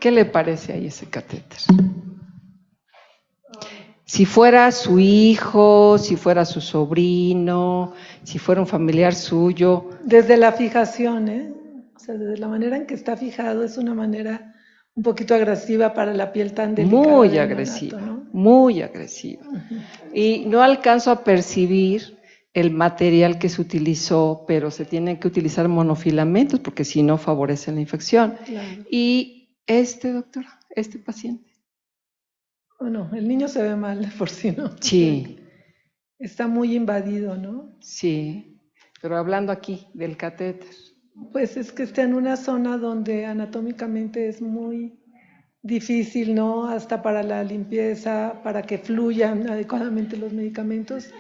¿qué le parece ahí ese catéter? Si fuera su hijo, si fuera su sobrino, si fuera un familiar suyo. Desde la fijación, o sea, desde la manera en que está fijado, es una manera un poquito agresiva para la piel tan delicada. Muy agresiva, neonato, ¿no? Muy agresiva. Uh-huh. Y no alcanzo a percibir el material que se utilizó, pero se tienen que utilizar monofilamentos porque si no favorecen la infección. Claro. Y doctora, este paciente. Bueno, el niño se ve mal por sí, ¿no? Sí. Está muy invadido, ¿no? Sí, pero hablando aquí del catéter. Pues es que está en una zona donde anatómicamente es muy difícil, ¿no? Hasta para la limpieza, para que fluyan adecuadamente los medicamentos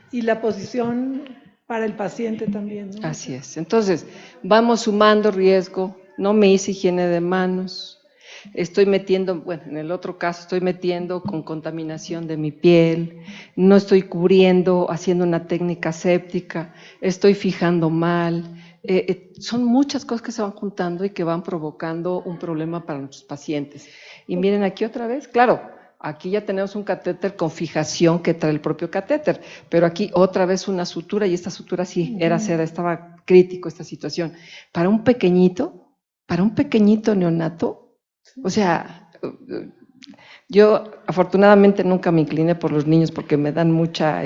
y la posición para el paciente también, ¿no? Así es. Entonces, vamos sumando riesgo, no me hice higiene de manos. Estoy metiendo, bueno, en el otro caso estoy metiendo con contaminación de mi piel, no estoy cubriendo, haciendo una técnica séptica, estoy fijando mal. Son muchas cosas que se van juntando y que van provocando un problema para nuestros pacientes. Y miren aquí otra vez, claro, aquí ya tenemos un catéter con fijación que trae el propio catéter, pero aquí otra vez una sutura y esta sutura sí era seda, estaba crítico esta situación. Para un pequeñito neonato, o sea, yo afortunadamente nunca me incliné por los niños porque me dan mucha,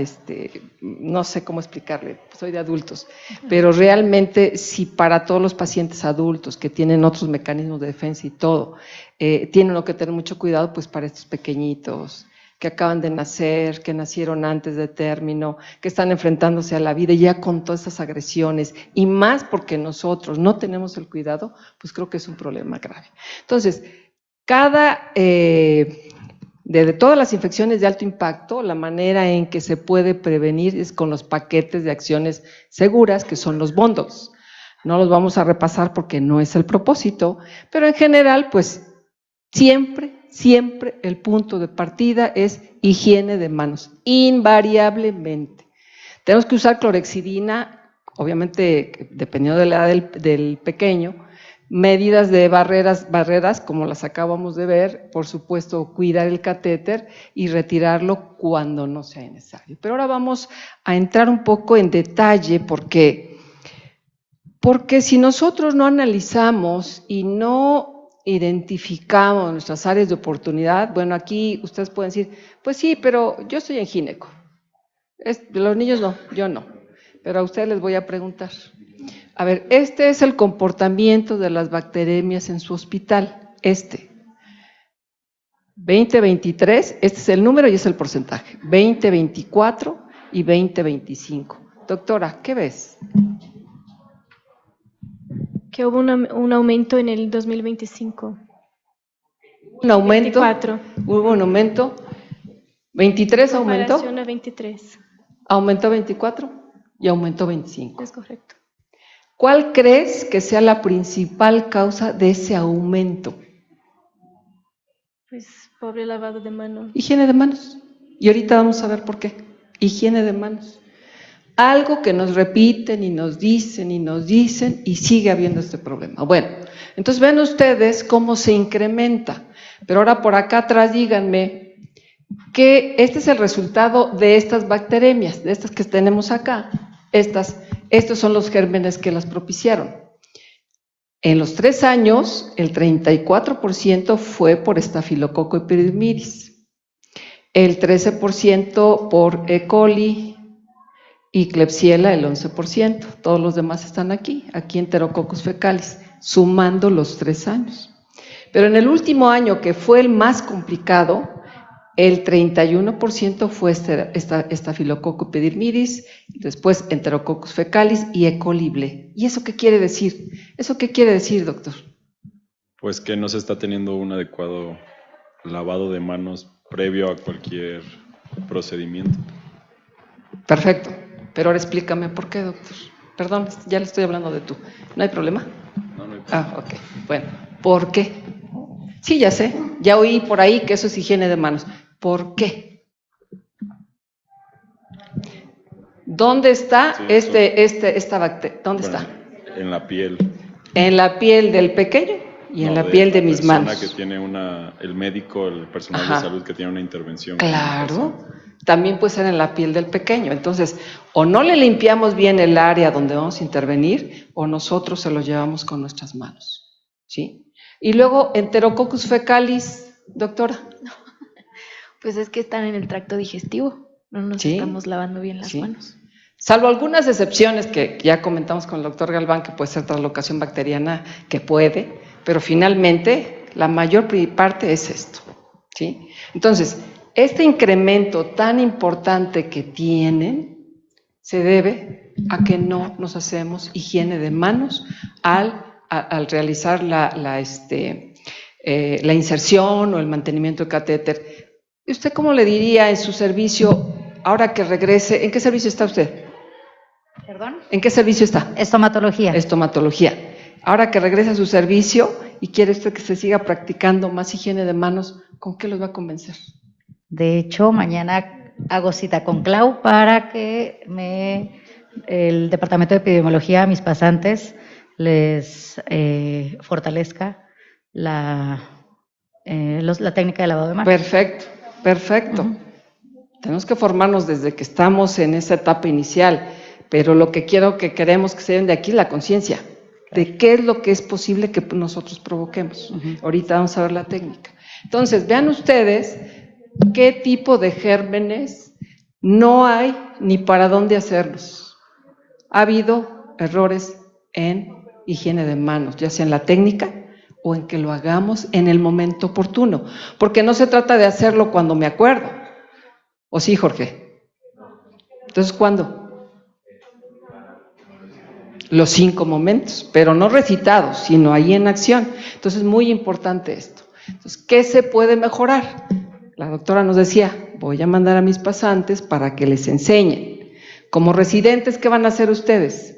no sé cómo explicarle, soy de adultos, pero realmente si para todos los pacientes adultos que tienen otros mecanismos de defensa y todo, tienen que tener mucho cuidado, pues para estos pequeñitos que acaban de nacer, que nacieron antes de término, que están enfrentándose a la vida ya con todas estas agresiones, y más porque nosotros no tenemos el cuidado, pues creo que es un problema grave. Entonces, de todas las infecciones de alto impacto, la manera en que se puede prevenir es con los paquetes de acciones seguras, que son los bundles. No los vamos a repasar porque no es el propósito, pero en general, pues siempre el punto de partida es higiene de manos, invariablemente. Tenemos que usar clorexidina, obviamente dependiendo de la edad del pequeño, medidas de barreras como las acabamos de ver, por supuesto cuidar el catéter y retirarlo cuando no sea necesario. Pero ahora vamos a entrar un poco en detalle porque si nosotros no analizamos y no identificamos nuestras áreas de oportunidad, bueno, aquí ustedes pueden decir, pues sí, pero yo estoy en gineco. Los niños no, yo no. Pero a ustedes les voy a preguntar. A ver, este es el comportamiento de las bacteremias en su hospital. 2023, este es el número y es el porcentaje. 2024 y 2025. Doctora, ¿qué ves? Que hubo un aumento en el 2025. ¿Un aumento? 24. Hubo un aumento. ¿23 aumentó? Comparación a 23. Aumentó 24 y aumentó 25. Es correcto. ¿Cuál crees que sea la principal causa de ese aumento? Pues pobre lavado de manos. Higiene de manos. Y ahorita vamos a ver por qué. Higiene de manos. Algo que nos repiten y nos dicen y sigue habiendo este problema. Bueno, entonces ven ustedes cómo se incrementa. Pero ahora por acá atrás díganme que este es el resultado de estas bacteremias, de estas que tenemos acá. Estos son los gérmenes que las propiciaron. En los 3 años, el 34% fue por Staphylococcus epidermidis, el 13% por E. coli y Klebsiella el 11%. Todos los demás están aquí Enterococcus fecalis, sumando los 3 años. Pero en el último año, que fue el más complicado, el 31% fue Staphylococcus epidermidis, después Enterococcus fecalis y E. coli ble. ¿Y eso qué quiere decir? ¿Eso qué quiere decir, doctor? Pues que no se está teniendo un adecuado lavado de manos previo a cualquier procedimiento. Perfecto, pero ahora explícame por qué, doctor. Perdón, ya le estoy hablando de tú. ¿No hay problema? No, no hay problema. Ok, bueno, ¿por qué? Sí, ya sé, ya oí por ahí que eso es higiene de manos. ¿Por qué? ¿Dónde está Sí, esta bacteria? ¿Dónde Bueno, está? En la piel. ¿En la piel del pequeño y en la piel de mis manos? Que tiene el médico, el personal Ajá. de salud que tiene una intervención. Claro, también puede ser en la piel del pequeño. Entonces, o no le limpiamos bien el área donde vamos a intervenir, o nosotros se lo llevamos con nuestras manos, ¿sí? Y luego, Enterococcus fecalis, doctora. Pues es que están en el tracto digestivo. No nos estamos lavando bien las manos. Salvo algunas excepciones que ya comentamos con el doctor Galván, que puede ser translocación bacteriana, que puede, pero finalmente la mayor parte es esto, ¿sí? Entonces, este incremento tan importante que tienen se debe a que no nos hacemos higiene de manos al realizar la inserción o el mantenimiento del catéter. ¿Y usted cómo le diría en su servicio, ahora que regrese, en qué servicio está usted? ¿Perdón? ¿En qué servicio está? Estomatología. Estomatología. Ahora que regrese a su servicio y quiere usted que se siga practicando más higiene de manos, ¿con qué los va a convencer? De hecho, mañana hago cita con Clau para que el Departamento de Epidemiología, a mis pasantes, les fortalezca la técnica de lavado de manos. Perfecto, perfecto. Tenemos que formarnos desde que estamos en esa etapa inicial, pero lo que queremos que se den de aquí es la conciencia de qué es lo que es posible que nosotros provoquemos. Ahorita vamos a ver la técnica. Entonces, vean ustedes qué tipo de gérmenes no hay ni para dónde hacerlos. Ha habido errores en higiene de manos, ya sea en la técnica o en que lo hagamos en el momento oportuno, porque no se trata de hacerlo cuando me acuerdo. ¿O sí, Jorge? Entonces, ¿cuándo? Los 5 momentos, pero no recitados, sino ahí en acción. Entonces, muy importante esto. Entonces, ¿qué se puede mejorar? La doctora nos decía, voy a mandar a mis pasantes para que les enseñen. Como residentes, ¿qué van a hacer ustedes?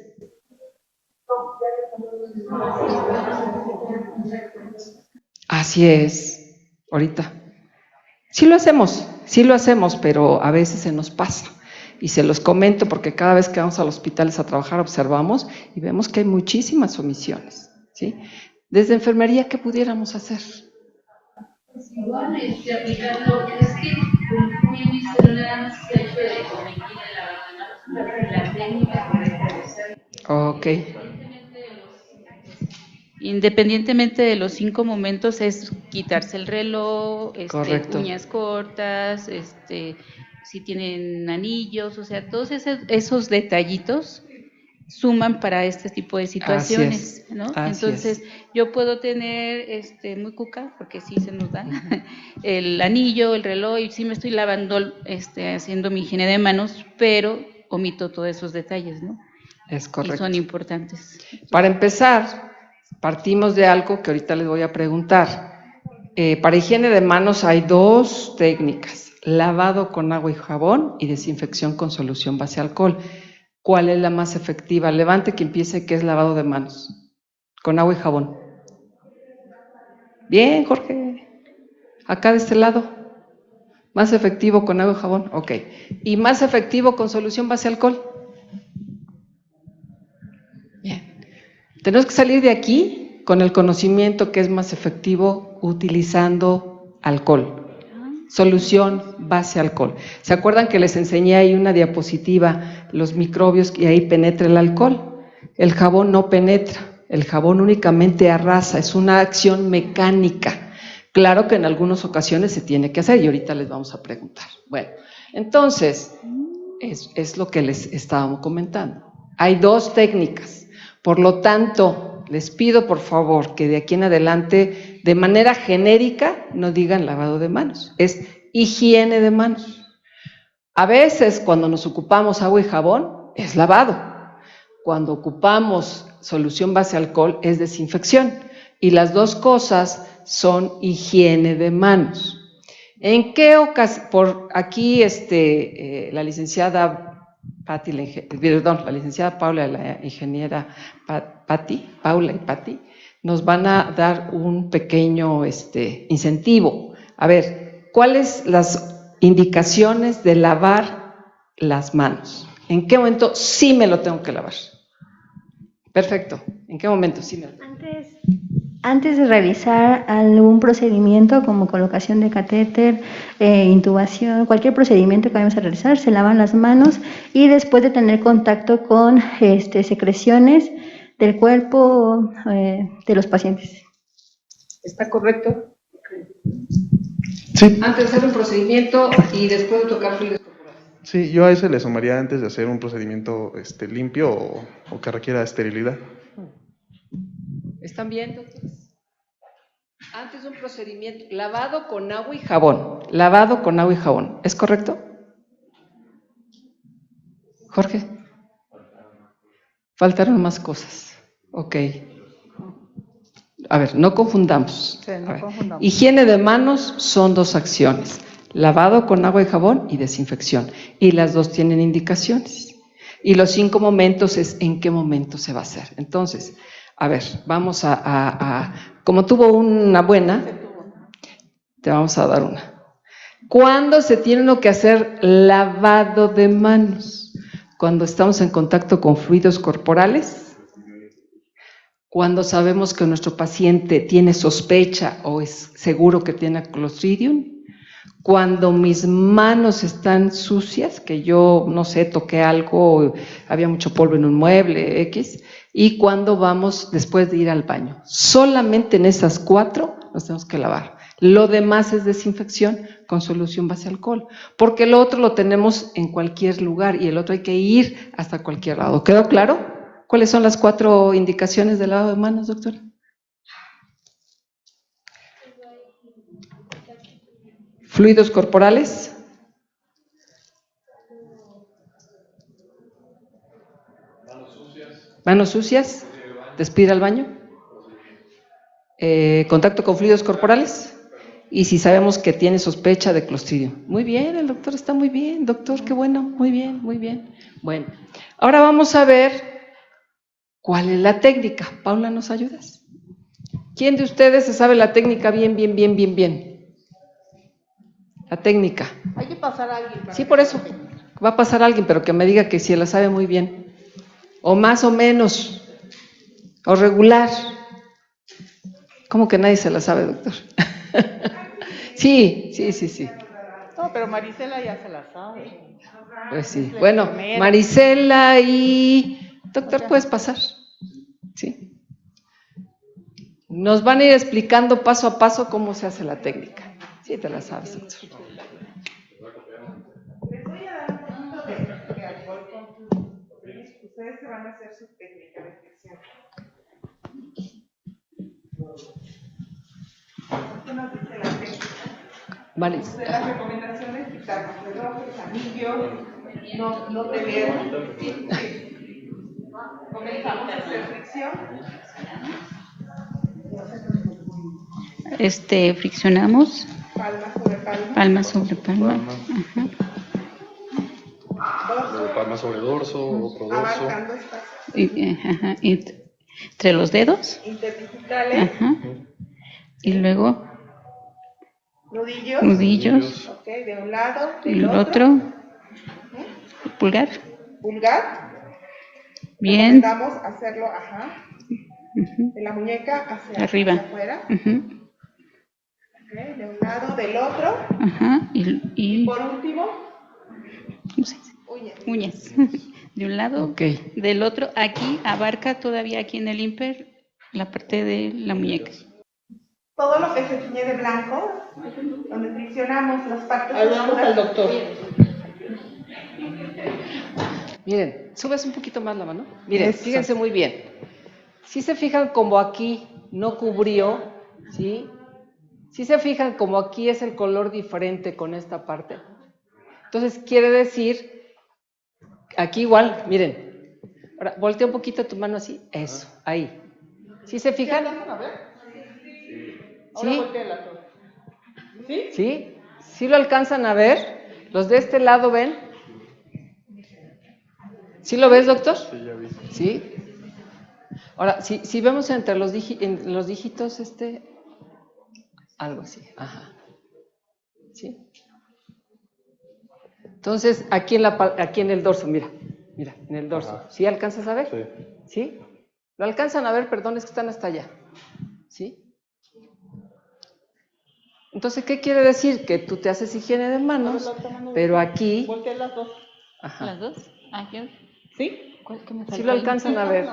Así es, ahorita. Sí lo hacemos, pero a veces se nos pasa. Y se los comento porque cada vez que vamos a los hospitales a trabajar observamos y vemos que hay muchísimas omisiones, ¿sí? Desde enfermería, ¿qué pudiéramos hacer? Pues igual, aplicarlo, es que como he visto, no nada más el hecho de corregir la técnica para realizar. Ok. Independientemente de los 5 momentos, es quitarse el reloj, Correcto. uñas cortas, si tienen anillos, o sea, todos esos detallitos suman para este tipo de situaciones, ¿no? Entonces, yo puedo tener muy cuca, porque sí se nos da, el anillo, el reloj, y sí me estoy lavando, haciendo mi higiene de manos, pero omito todos esos detalles, ¿no? Es correcto. Y son importantes. Para empezar, partimos de algo que ahorita les voy a preguntar. Para higiene de manos hay 2 técnicas, lavado con agua y jabón y desinfección con solución base alcohol. ¿Cuál es la más efectiva? Levante quien piense que es lavado de manos, con agua y jabón. Bien, Jorge. Acá de este lado. ¿Más efectivo con agua y jabón? Ok. ¿Y más efectivo con solución base alcohol? Bien. Tenemos que salir de aquí con el conocimiento que es más efectivo utilizando alcohol. Solución base alcohol. ¿Se acuerdan que les enseñé ahí una diapositiva, los microbios y ahí penetra el alcohol? El jabón no penetra, el jabón únicamente arrasa, es una acción mecánica. Claro que en algunas ocasiones se tiene que hacer y ahorita les vamos a preguntar. Bueno, entonces, es lo que les estábamos comentando. Hay dos técnicas, por lo tanto, les pido por favor que de aquí en adelante, de manera genérica, no digan lavado de manos, es higiene de manos. A veces cuando nos ocupamos agua y jabón, es lavado. Cuando ocupamos solución base alcohol, es desinfección. Y las dos cosas son higiene de manos. ¿En qué ocasión? Por aquí la licenciada la licenciada Paula, la ingeniera Paula y Patti, nos van a dar un pequeño incentivo. A ver, ¿cuáles las indicaciones de lavar las manos? ¿En qué momento sí me lo tengo que lavar? Perfecto. ¿En qué momento sí me lo tengo que lavar? Antes de realizar algún procedimiento como colocación de catéter, intubación, cualquier procedimiento que vayamos a realizar, se lavan las manos y después de tener contacto con secreciones del cuerpo de los pacientes. ¿Está correcto? Sí. Antes de hacer un procedimiento y después de tocar fluidos corporales. Sí, yo a ese le sumaría antes de hacer un procedimiento limpio o que requiera esterilidad. ¿Están bien, doctores? Antes de un procedimiento, lavado con agua y jabón. Lavado con agua y jabón. ¿Es correcto? Jorge. Faltaron más cosas. Ok. A ver, no confundamos. Sí, no confundamos. Higiene de manos son dos acciones. Lavado con agua y jabón y desinfección. Y las dos tienen indicaciones. Y los 5 momentos es en qué momento se va a hacer. Entonces, a ver, vamos como tuvo una buena, te vamos a dar una. ¿Cuándo se tiene que hacer lavado de manos? Cuando estamos en contacto con fluidos corporales, cuando sabemos que nuestro paciente tiene sospecha o es seguro que tiene Clostridium, cuando mis manos están sucias, que yo, no sé, toqué algo, había mucho polvo en un mueble, X, y cuando vamos después de ir al baño. Solamente en esas 4 nos tenemos que lavar. Lo demás es desinfección con solución base alcohol, porque lo otro lo tenemos en cualquier lugar y el otro hay que ir hasta cualquier lado. ¿Quedó claro? ¿Cuáles son las 4 indicaciones del lavado de manos, doctora? Fluidos corporales. Manos sucias. Despide al baño. Contacto con fluidos corporales. Y si sabemos que tiene sospecha de Clostridium. Muy bien, el doctor está muy bien, doctor, qué bueno, muy bien, muy bien. Bueno, ahora vamos a ver cuál es la técnica. Paula, ¿nos ayudas? ¿Quién de ustedes se sabe la técnica bien? La técnica. Hay que pasar a alguien. Sí, por eso. Va a pasar alguien, pero que me diga que si la sabe muy bien. O más o menos. O regular. ¿Cómo que nadie se la sabe, doctor? Sí. No, pero Marisela ya se la sabe. Pues sí. Bueno, Marisela y... Doctor, ¿puedes pasar? Sí. Nos van a ir explicando paso a paso cómo se hace la técnica. Sí, te la sabes, doctor. Les voy a dar un poquito de alcohol con ustedes se van a hacer su técnica de flexión. ¿Qué nos dice la técnica? Vale. De las recomendaciones, quitarnos relojes, anillos, no tener. Comenzamos a hacer flexión. Friccionamos. palma sobre palma. Palma sobre palma. Ajá. Luego palma sobre dorso, otro dorso. Abarcando espacio. Ajá. Entre los dedos. Interdigitales. Ajá. Y luego nudillos. Nudillos. Ok, de un lado, Y del el otro. Pulgar. Pulgar. Bien. Recomendamos hacerlo, ajá. De la muñeca hacia Arriba. hacia afuera. Ajá. Ok, de un lado, del otro. Ajá. Y por último, uñas. De un lado, del otro. Aquí abarca todavía aquí en el imper la parte de la muñeca. todo lo que se tiñe de blanco, donde friccionamos las partes. Hablamos al doctor. Miren, subes un poquito más la mano. Miren, Eso. fíjense muy bien. Si se fijan como aquí no cubrió, ¿sí? Si se fijan como aquí es el color diferente con esta parte. Entonces quiere decir, aquí igual, miren. Ahora, voltea un poquito tu mano así. Eso, ahí. ¿Sí se fijan? ¿Sí? ¿Sí? ¿Sí? ¿Sí lo alcanzan a ver? ¿Los de este lado ven? ¿Sí lo ves, doctor? Sí, ya vi. ¿Sí? Ahora, si vemos entre los dígitos, algo así. Ajá. ¿Sí? Entonces, aquí en el dorso, mira, en el dorso. Ajá. ¿Sí alcanzas a ver? Sí. ¿Sí? ¿Lo alcanzan a ver? Perdón, es que están hasta allá. ¿Sí? Entonces, ¿qué quiere decir? Que tú te haces higiene de manos, pero aquí... Voltea las dos. Ajá. ¿Las dos? Ah, yo. ¿Sí? ¿Sí lo alcanzan a ver?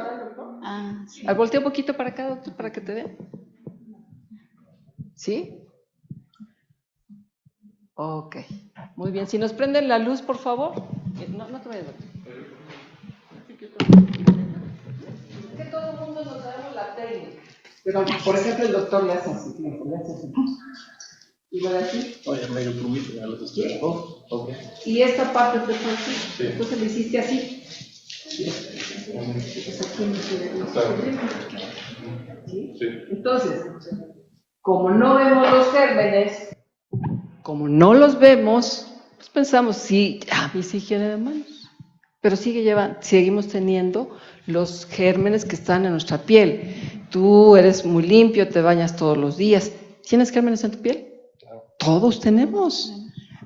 Ah, sí. Voltea un poquito para acá, doctor, para que te vean. ¿Sí? Ok. Muy bien. Si nos prenden la luz, por favor. No te vayas, doctor. Es que todo el mundo nos sabemos la técnica. Pero, por ejemplo, el doctor le hace así. Y lo de aquí. Oye, medio plumito, ya los estoy. Oh, okay. Y esta parte te fue así. Sí. Entonces le hiciste así. Sí. Entonces, como no vemos los gérmenes, como no los vemos, pues pensamos, sí, mis higiene de manos. Pero seguimos teniendo los gérmenes que están en nuestra piel. Tú eres muy limpio, te bañas todos los días. ¿Tienes gérmenes en tu piel? Todos tenemos.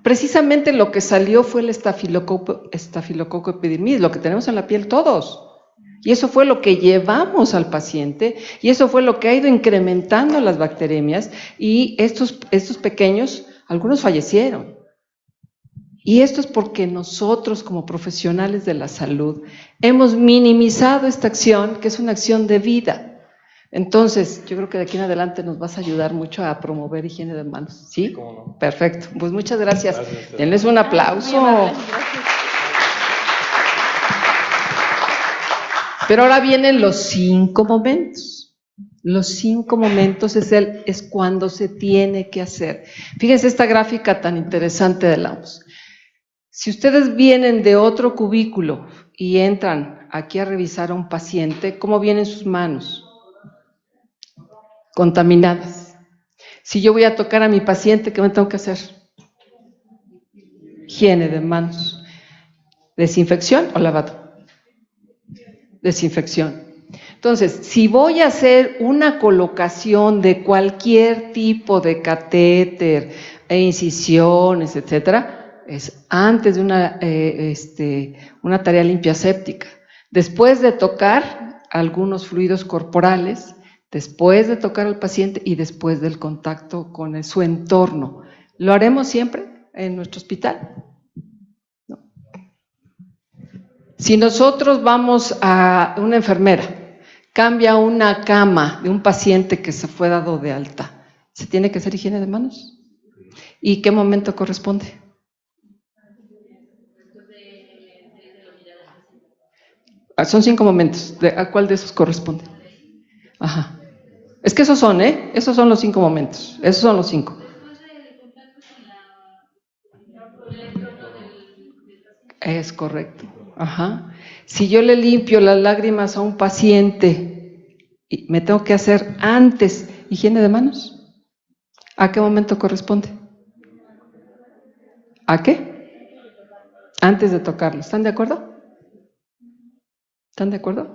Precisamente lo que salió fue el estafilococo epidermidis, lo que tenemos en la piel todos. Y eso fue lo que llevamos al paciente, y eso fue lo que ha ido incrementando las bacteriemias, y estos pequeños, algunos fallecieron. Y esto es porque nosotros, como profesionales de la salud, hemos minimizado esta acción, que es una acción de vida. Entonces, yo creo que de aquí en adelante nos vas a ayudar mucho a promover higiene de manos. ¿Sí? ¿Cómo no? Perfecto. Pues muchas gracias. Gracias. Denles un aplauso. Pero ahora vienen los 5 momentos. Los 5 momentos es cuando se tiene que hacer. Fíjense esta gráfica tan interesante de la OMS. Si ustedes vienen de otro cubículo y entran aquí a revisar a un paciente, ¿cómo vienen sus manos? Contaminadas. Si yo voy a tocar a mi paciente, ¿qué me tengo que hacer? Higiene de manos. ¿Desinfección o lavado? Desinfección. Entonces, si voy a hacer una colocación de cualquier tipo de catéter e incisiones, etcétera, es antes de una tarea limpia séptica. Después de tocar algunos fluidos corporales, después de tocar al paciente y después del contacto con su entorno. ¿Lo haremos siempre en nuestro hospital? No. Si nosotros vamos a una enfermera, cambia una cama de un paciente que se fue dado de alta, ¿se tiene que hacer higiene de manos? ¿Y qué momento corresponde? Son 5 momentos. ¿A cuál de esos corresponde? Ajá. Es que esos son, esos son los 5 momentos. Esos son los 5. Es correcto. Ajá. Si yo le limpio las lágrimas a un paciente, ¿me tengo que hacer antes higiene de manos? ¿A qué momento corresponde? ¿A qué? Antes de tocarlo. ¿Están de acuerdo? ¿Están de acuerdo?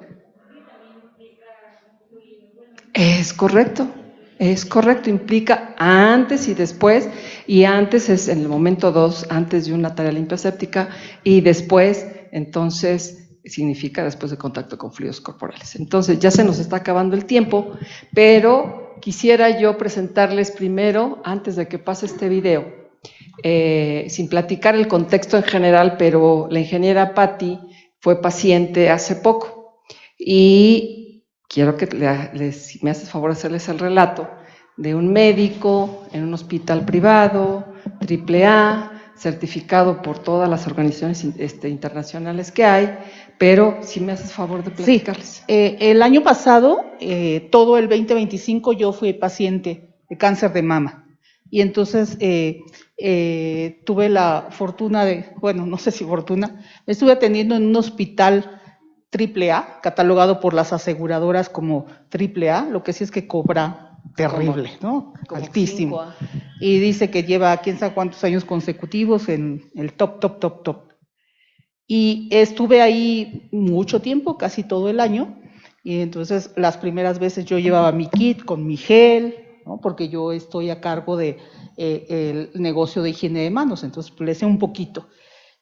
Es correcto, implica antes y después, y antes es en el momento 2, antes de una tarea limpia séptica, y después, entonces, significa después de contacto con fluidos corporales. Entonces, ya se nos está acabando el tiempo, pero quisiera yo presentarles primero, antes de que pase este video, sin platicar el contexto en general, pero la ingeniera Patti fue paciente hace poco, y quiero que me haces favor de hacerles el relato de un médico en un hospital privado, AAA, certificado por todas las organizaciones internacionales que hay, pero si me haces favor de platicarles. Sí, el año pasado, todo el 2025, yo fui paciente de cáncer de mama. Y entonces tuve la fortuna no sé si fortuna, me estuve atendiendo en un hospital AAA, catalogado por las aseguradoras como AAA, lo que sí es que cobra terrible, ¿no? Altísimo. Y dice que lleva quién sabe cuántos años consecutivos en el top. Y estuve ahí mucho tiempo, casi todo el año, y entonces las primeras veces yo llevaba mi kit con mi gel, ¿no? Porque yo estoy a cargo de el negocio de higiene de manos, entonces pues, le sé un poquito.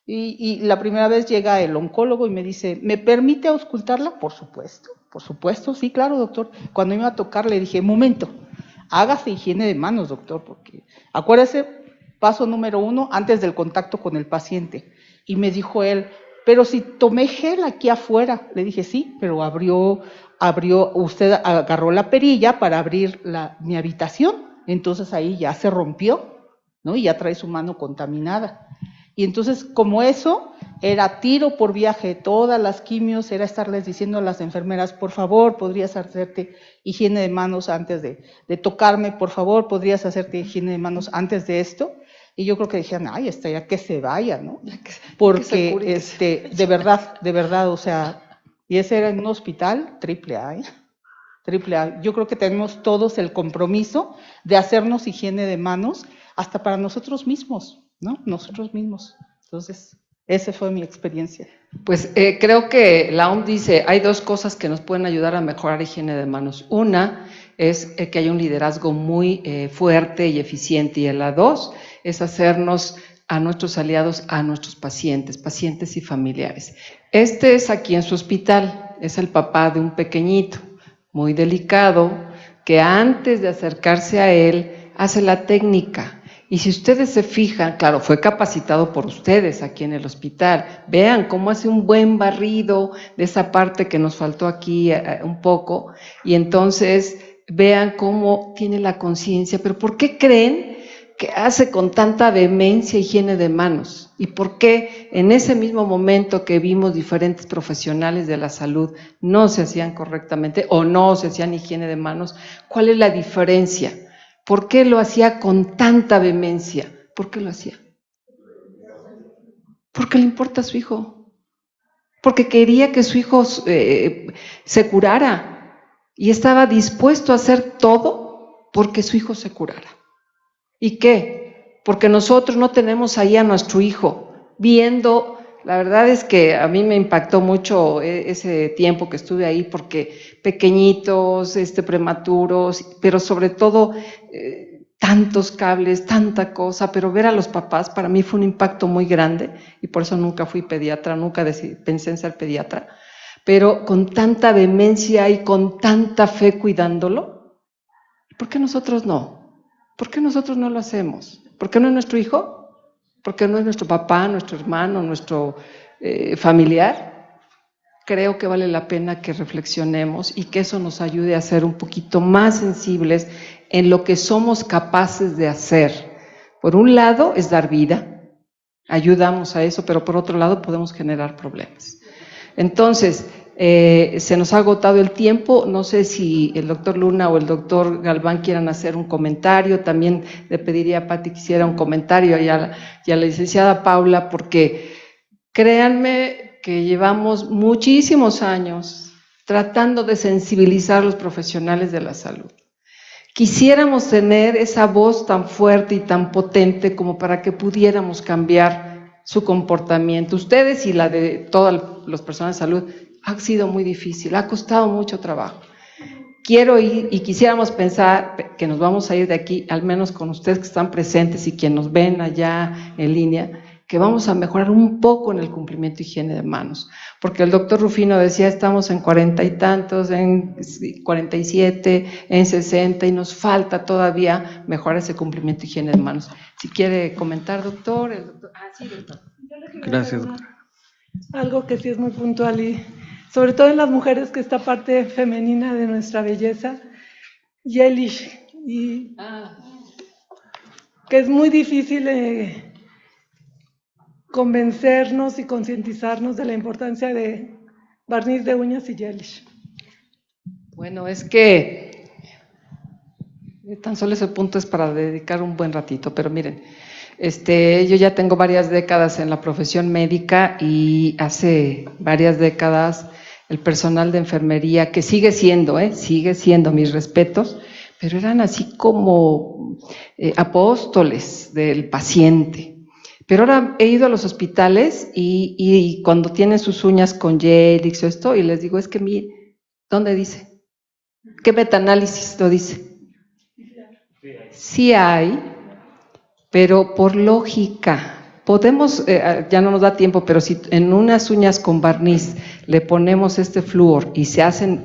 Y la primera vez llega el oncólogo y me dice, ¿me permite auscultarla? Por supuesto, sí, claro, doctor. Cuando iba a tocar le dije, momento, hágase higiene de manos, doctor, porque acuérdese, paso número 1, antes del contacto con el paciente. Y me dijo él, pero si tomé gel aquí afuera. Le dije, sí, pero usted agarró la perilla para abrir mi habitación, entonces ahí ya se rompió, ¿no? Y ya trae su mano contaminada. Y entonces, como eso, era tiro por viaje, todas las quimios, era estarles diciendo a las enfermeras, por favor, podrías hacerte higiene de manos antes de tocarme, por favor, podrías hacerte higiene de manos antes de esto. Y yo creo que dijeron, ay, ya que se vaya, ¿no? Porque, de verdad, o sea, y ese era en un hospital AAA, AAA. Yo creo que tenemos todos el compromiso de hacernos higiene de manos, hasta para nosotros mismos, ¿no? Nosotros mismos. Entonces, esa fue mi experiencia. Pues creo que la OMS dice, hay dos cosas que nos pueden ayudar a mejorar higiene de manos. Una es que haya un liderazgo muy fuerte y eficiente, y la dos es hacernos a nuestros aliados, a nuestros pacientes y familiares. Este es aquí en su hospital, es el papá de un pequeñito, muy delicado, que antes de acercarse a él, hace la técnica. Y si ustedes se fijan, claro, fue capacitado por ustedes aquí en el hospital, vean cómo hace un buen barrido de esa parte que nos faltó aquí un poco, y entonces vean cómo tiene la conciencia. Pero ¿por qué creen que hace con tanta vehemencia higiene de manos? ¿Y por qué en ese mismo momento que vimos diferentes profesionales de la salud no se hacían correctamente o no se hacían higiene de manos? ¿Cuál es la diferencia? ¿Por qué lo hacía con tanta vehemencia? ¿Por qué lo hacía? Porque le importa a su hijo. Porque quería que su hijo se curara. Y estaba dispuesto a hacer todo porque su hijo se curara. ¿Y qué? Porque nosotros no tenemos ahí a nuestro hijo viendo. La verdad es que a mí me impactó mucho ese tiempo que estuve ahí, porque pequeñitos, prematuros, pero sobre todo tantos cables, tanta cosa, pero ver a los papás para mí fue un impacto muy grande, y por eso nunca fui pediatra, nunca pensé en ser pediatra, pero con tanta vehemencia y con tanta fe cuidándolo. ¿Por qué nosotros no? ¿Por qué nosotros no lo hacemos? ¿Por qué no es nuestro hijo? ¿Por qué no es nuestro papá, nuestro hermano, nuestro familiar? Creo que vale la pena que reflexionemos y que eso nos ayude a ser un poquito más sensibles en lo que somos capaces de hacer. Por un lado es dar vida, ayudamos a eso, pero por otro lado podemos generar problemas. Entonces, se nos ha agotado el tiempo. No sé si el doctor Luna o el doctor Galván quieran hacer un comentario. También le pediría a Patti que hiciera un comentario y a la licenciada Paula, porque créanme que llevamos muchísimos años tratando de sensibilizar a los profesionales de la salud, Quisiéramos tener esa voz tan fuerte y tan potente como para que pudiéramos cambiar su comportamiento. Ustedes y la de todas las personas de salud, ha sido muy difícil, ha costado mucho trabajo. Quiero ir y quisiéramos pensar que nos vamos a ir de aquí, al menos con ustedes que están presentes y quienes nos ven allá en línea, que vamos a mejorar un poco en el cumplimiento de higiene de manos. Porque el doctor Rufino decía, estamos en 40 y tantos, en 47, en 60, y nos falta todavía mejorar ese cumplimiento de higiene de manos. Si quiere comentar, doctor. Sí, doctor. Gracias, doctor. Algo que sí es muy puntual y sobre todo en las mujeres, que esta parte femenina de nuestra belleza, Yelish, y que es muy difícil convencernos y concientizarnos de la importancia de barniz de uñas y Yelish. Bueno, es que tan solo ese punto es para dedicar un buen ratito, pero miren, yo ya tengo varias décadas en la profesión médica y hace varias décadas el personal de enfermería, que sigue siendo, mis respetos, pero eran así como apóstoles del paciente. Pero ahora he ido a los hospitales y cuando tienen sus uñas con Yelix o esto, y les digo, es que mire, ¿dónde dice? ¿Qué metaanálisis lo dice? Sí hay, pero por lógica. Podemos, ya no nos da tiempo, pero si en unas uñas con barniz le ponemos este flúor y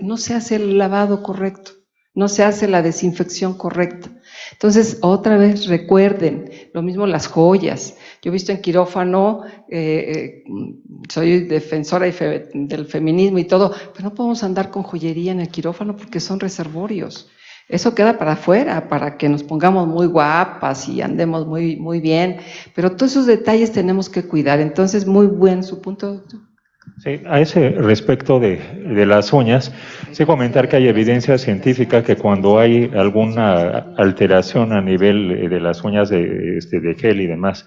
no se hace el lavado correcto, no se hace la desinfección correcta. Entonces, otra vez recuerden, lo mismo las joyas. Yo he visto en quirófano, soy defensora del feminismo y todo, pero no podemos andar con joyería en el quirófano porque son reservorios. Eso queda para afuera, para que nos pongamos muy guapas y andemos muy, muy bien, pero todos esos detalles tenemos que cuidar. Entonces, muy buen su punto, doctor. Sí, a ese respecto de las uñas, sí comentar que hay evidencia científica que cuando hay alguna alteración a nivel de las uñas de gel y demás,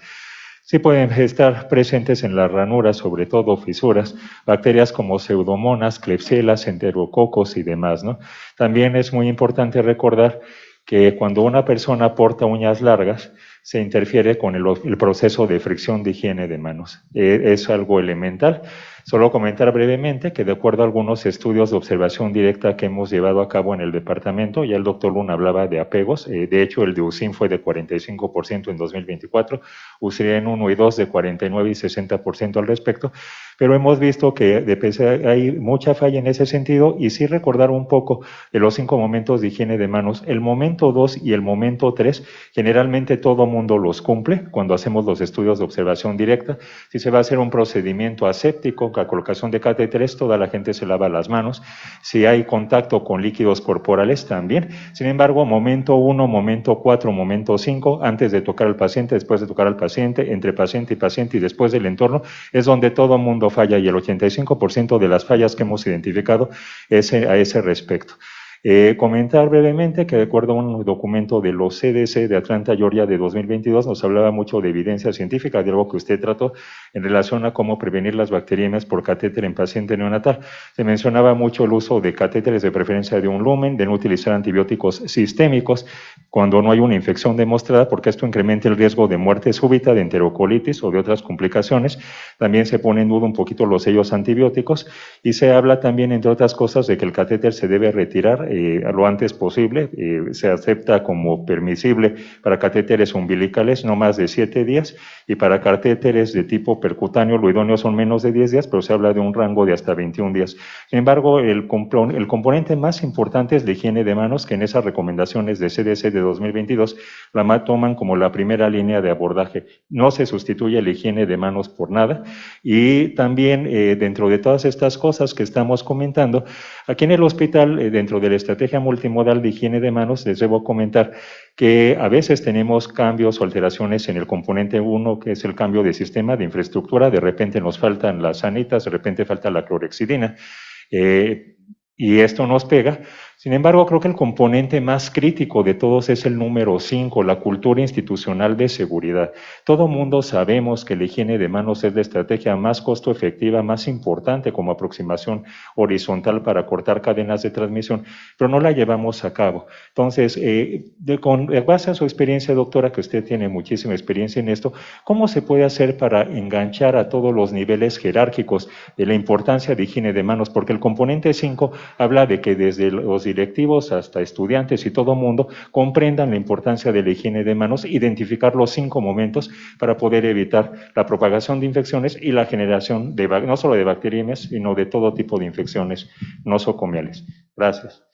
sí pueden estar presentes en las ranuras, sobre todo fisuras, bacterias como pseudomonas, klebsiella, enterococos y demás, ¿no? También es muy importante recordar que cuando una persona porta uñas largas, se interfiere con el proceso de fricción de higiene de manos. Es algo elemental. Solo comentar brevemente que de acuerdo a algunos estudios de observación directa que hemos llevado a cabo en el departamento, ya el doctor Luna hablaba de apegos, de hecho el de UCIN fue de 45% en 2024, UCIN 1 y 2 de 49 y 60% al respecto, pero hemos visto que hay mucha falla en ese sentido y sí recordar un poco de los 5 momentos de higiene de manos. El momento 2 y el momento 3, generalmente todo mundo los cumple cuando hacemos los estudios de observación directa. Si se va a hacer un procedimiento aséptico, la colocación de catéteres, toda la gente se lava las manos. Si hay contacto con líquidos corporales, también. Sin embargo, momento 1, momento 4, momento 5, antes de tocar al paciente, después de tocar al paciente, entre paciente y después del entorno, es donde todo mundo falla y el 85% de las fallas que hemos identificado es a ese respecto. Comentar brevemente que de acuerdo a un documento de los CDC de Atlanta, Georgia de 2022 nos hablaba mucho de evidencia científica, de algo que usted trató en relación a cómo prevenir las bacteriemias por catéter en paciente neonatal. Se mencionaba mucho el uso de catéteres de preferencia de un lumen, de no utilizar antibióticos sistémicos cuando no hay una infección demostrada, porque esto incrementa el riesgo de muerte súbita, de enterocolitis o de otras complicaciones. También se pone en duda un poquito los sellos antibióticos y se habla también, entre otras cosas, de que el catéter se debe retirar lo antes posible. Se acepta como permisible para catéteres umbilicales no más de 7 días y para catéteres de tipo percutáneo lo idóneo son menos de 10 días, pero se habla de un rango de hasta 21 días. Sin embargo, el componente más importante es la higiene de manos, que en esas recomendaciones de CDC de 2022 la toman como la primera línea de abordaje. No se sustituye la higiene de manos por nada y también dentro de todas estas cosas que estamos comentando, aquí en el hospital, dentro de la estrategia multimodal de higiene de manos, les debo comentar que a veces tenemos cambios o alteraciones en el componente 1, que es el cambio de sistema de infraestructura. De repente nos faltan las sanitas, de repente falta la clorexidina. Y esto nos pega. Sin embargo, creo que el componente más crítico de todos es el número 5, la cultura institucional de seguridad. Todo mundo sabemos que la higiene de manos es la estrategia más costo efectiva, más importante como aproximación horizontal para cortar cadenas de transmisión, pero no la llevamos a cabo. Entonces, con base en su experiencia, doctora, que usted tiene muchísima experiencia en esto, ¿cómo se puede hacer para enganchar a todos los niveles jerárquicos de la importancia de higiene de manos? Porque el componente 5 habla de que desde los directivos hasta estudiantes y todo mundo comprendan la importancia de la higiene de manos, identificar los 5 momentos para poder evitar la propagación de infecciones y la generación de, no solo de bacteriemias, sino de todo tipo de infecciones nosocomiales. Gracias.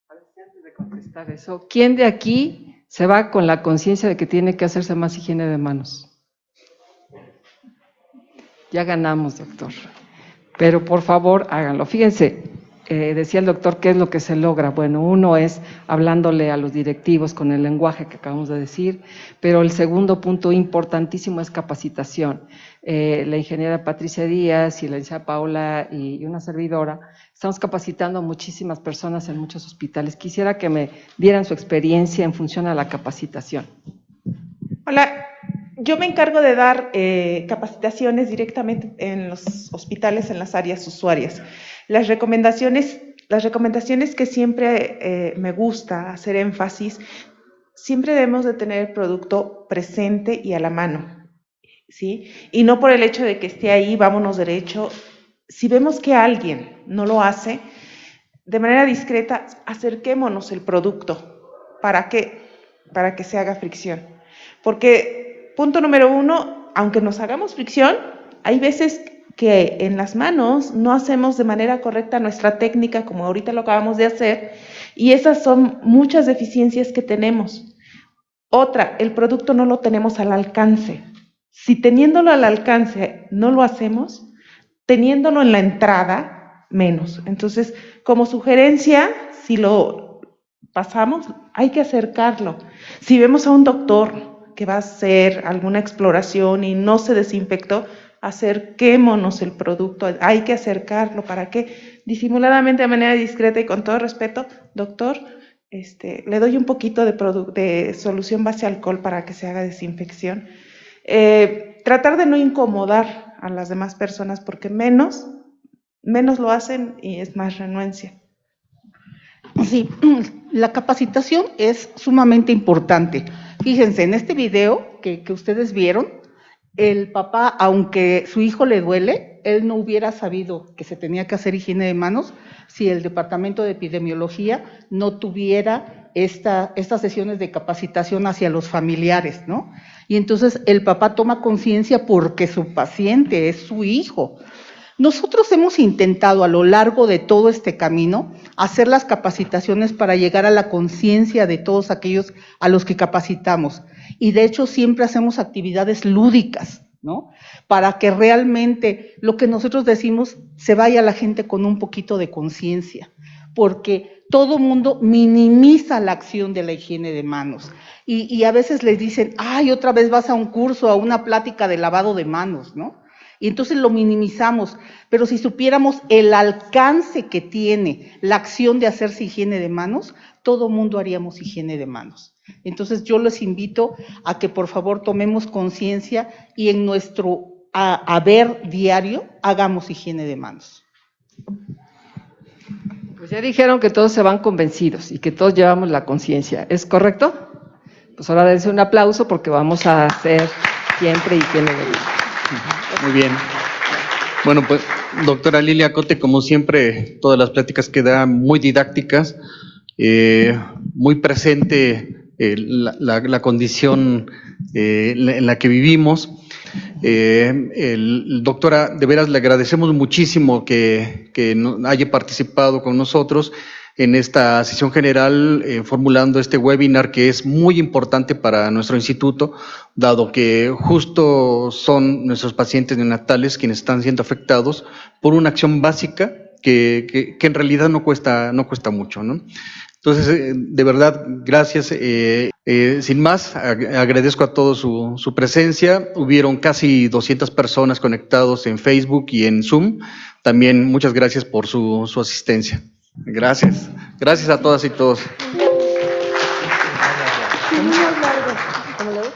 Antes de contestar eso, ¿quién de aquí se va con la conciencia de que tiene que hacerse más higiene de manos? Ya ganamos, doctor. Pero por favor, háganlo. Fíjense, decía el doctor, ¿qué es lo que se logra? Bueno, uno es hablándole a los directivos con el lenguaje que acabamos de decir, pero el segundo punto importantísimo es capacitación. La ingeniera Patricia Díaz y la licenciada Paula y una servidora, estamos capacitando a muchísimas personas en muchos hospitales. Quisiera que me dieran su experiencia en función a la capacitación. Hola. Yo me encargo de dar capacitaciones directamente en los hospitales, en las áreas usuarias. Las recomendaciones que siempre me gusta hacer énfasis, siempre debemos de tener el producto presente y a la mano, ¿sí? Y no por el hecho de que esté ahí, vámonos derecho. Si vemos que alguien no lo hace, de manera discreta, acerquémonos el producto. ¿Para qué? Para que se haga fricción. Porque punto número 1, aunque nos hagamos fricción, hay veces que en las manos no hacemos de manera correcta nuestra técnica, como ahorita lo acabamos de hacer, y esas son muchas deficiencias que tenemos. Otra, el producto no lo tenemos al alcance. Si teniéndolo al alcance no lo hacemos, teniéndolo en la entrada, menos. Entonces, como sugerencia, si lo pasamos, hay que acercarlo. Si vemos a un doctor que va a hacer alguna exploración y no se desinfectó, acerquémonos el producto, hay que acercarlo, ¿para qué? Disimuladamente, de manera discreta y con todo respeto, doctor, le doy un poquito de solución base alcohol para que se haga desinfección. Tratar de no incomodar a las demás personas, porque menos lo hacen y es más renuencia. Sí, la capacitación es sumamente importante. Fíjense, en este video que ustedes vieron, el papá, aunque su hijo le duele, él no hubiera sabido que se tenía que hacer higiene de manos si el departamento de epidemiología no tuviera estas sesiones de capacitación hacia los familiares, ¿no? Y entonces el papá toma conciencia porque su paciente es su hijo. Nosotros hemos intentado a lo largo de todo este camino hacer las capacitaciones para llegar a la conciencia de todos aquellos a los que capacitamos. Y de hecho siempre hacemos actividades lúdicas, ¿no? Para que realmente lo que nosotros decimos se vaya a la gente con un poquito de conciencia. Porque todo mundo minimiza la acción de la higiene de manos. Y a veces les dicen, ay, otra vez vas a un curso, a una plática de lavado de manos, ¿no? Y entonces lo minimizamos, pero si supiéramos el alcance que tiene la acción de hacerse higiene de manos, todo mundo haríamos higiene de manos. Entonces yo les invito a que por favor tomemos conciencia y en nuestro haber diario hagamos higiene de manos. Pues ya dijeron que todos se van convencidos y que todos llevamos la conciencia, ¿es correcto? Pues ahora dense un aplauso porque vamos a hacer siempre higiene de manos. Muy bien. Bueno, pues, doctora Lilia Cote, como siempre, todas las pláticas que da muy didácticas, muy presente la condición en la que vivimos. Doctora, de veras le agradecemos muchísimo que haya participado con nosotros en esta sesión general, formulando este webinar que es muy importante para nuestro instituto, dado que justo son nuestros pacientes neonatales quienes están siendo afectados por una acción básica que en realidad no cuesta mucho, ¿no? Entonces, de verdad, gracias. Sin más, agradezco a todos su presencia. Hubieron casi 200 personas conectados en Facebook y en Zoom. También muchas gracias por su asistencia. Gracias. Gracias a todas y todos. Tiene unos largos. ¿Cómo lo ves?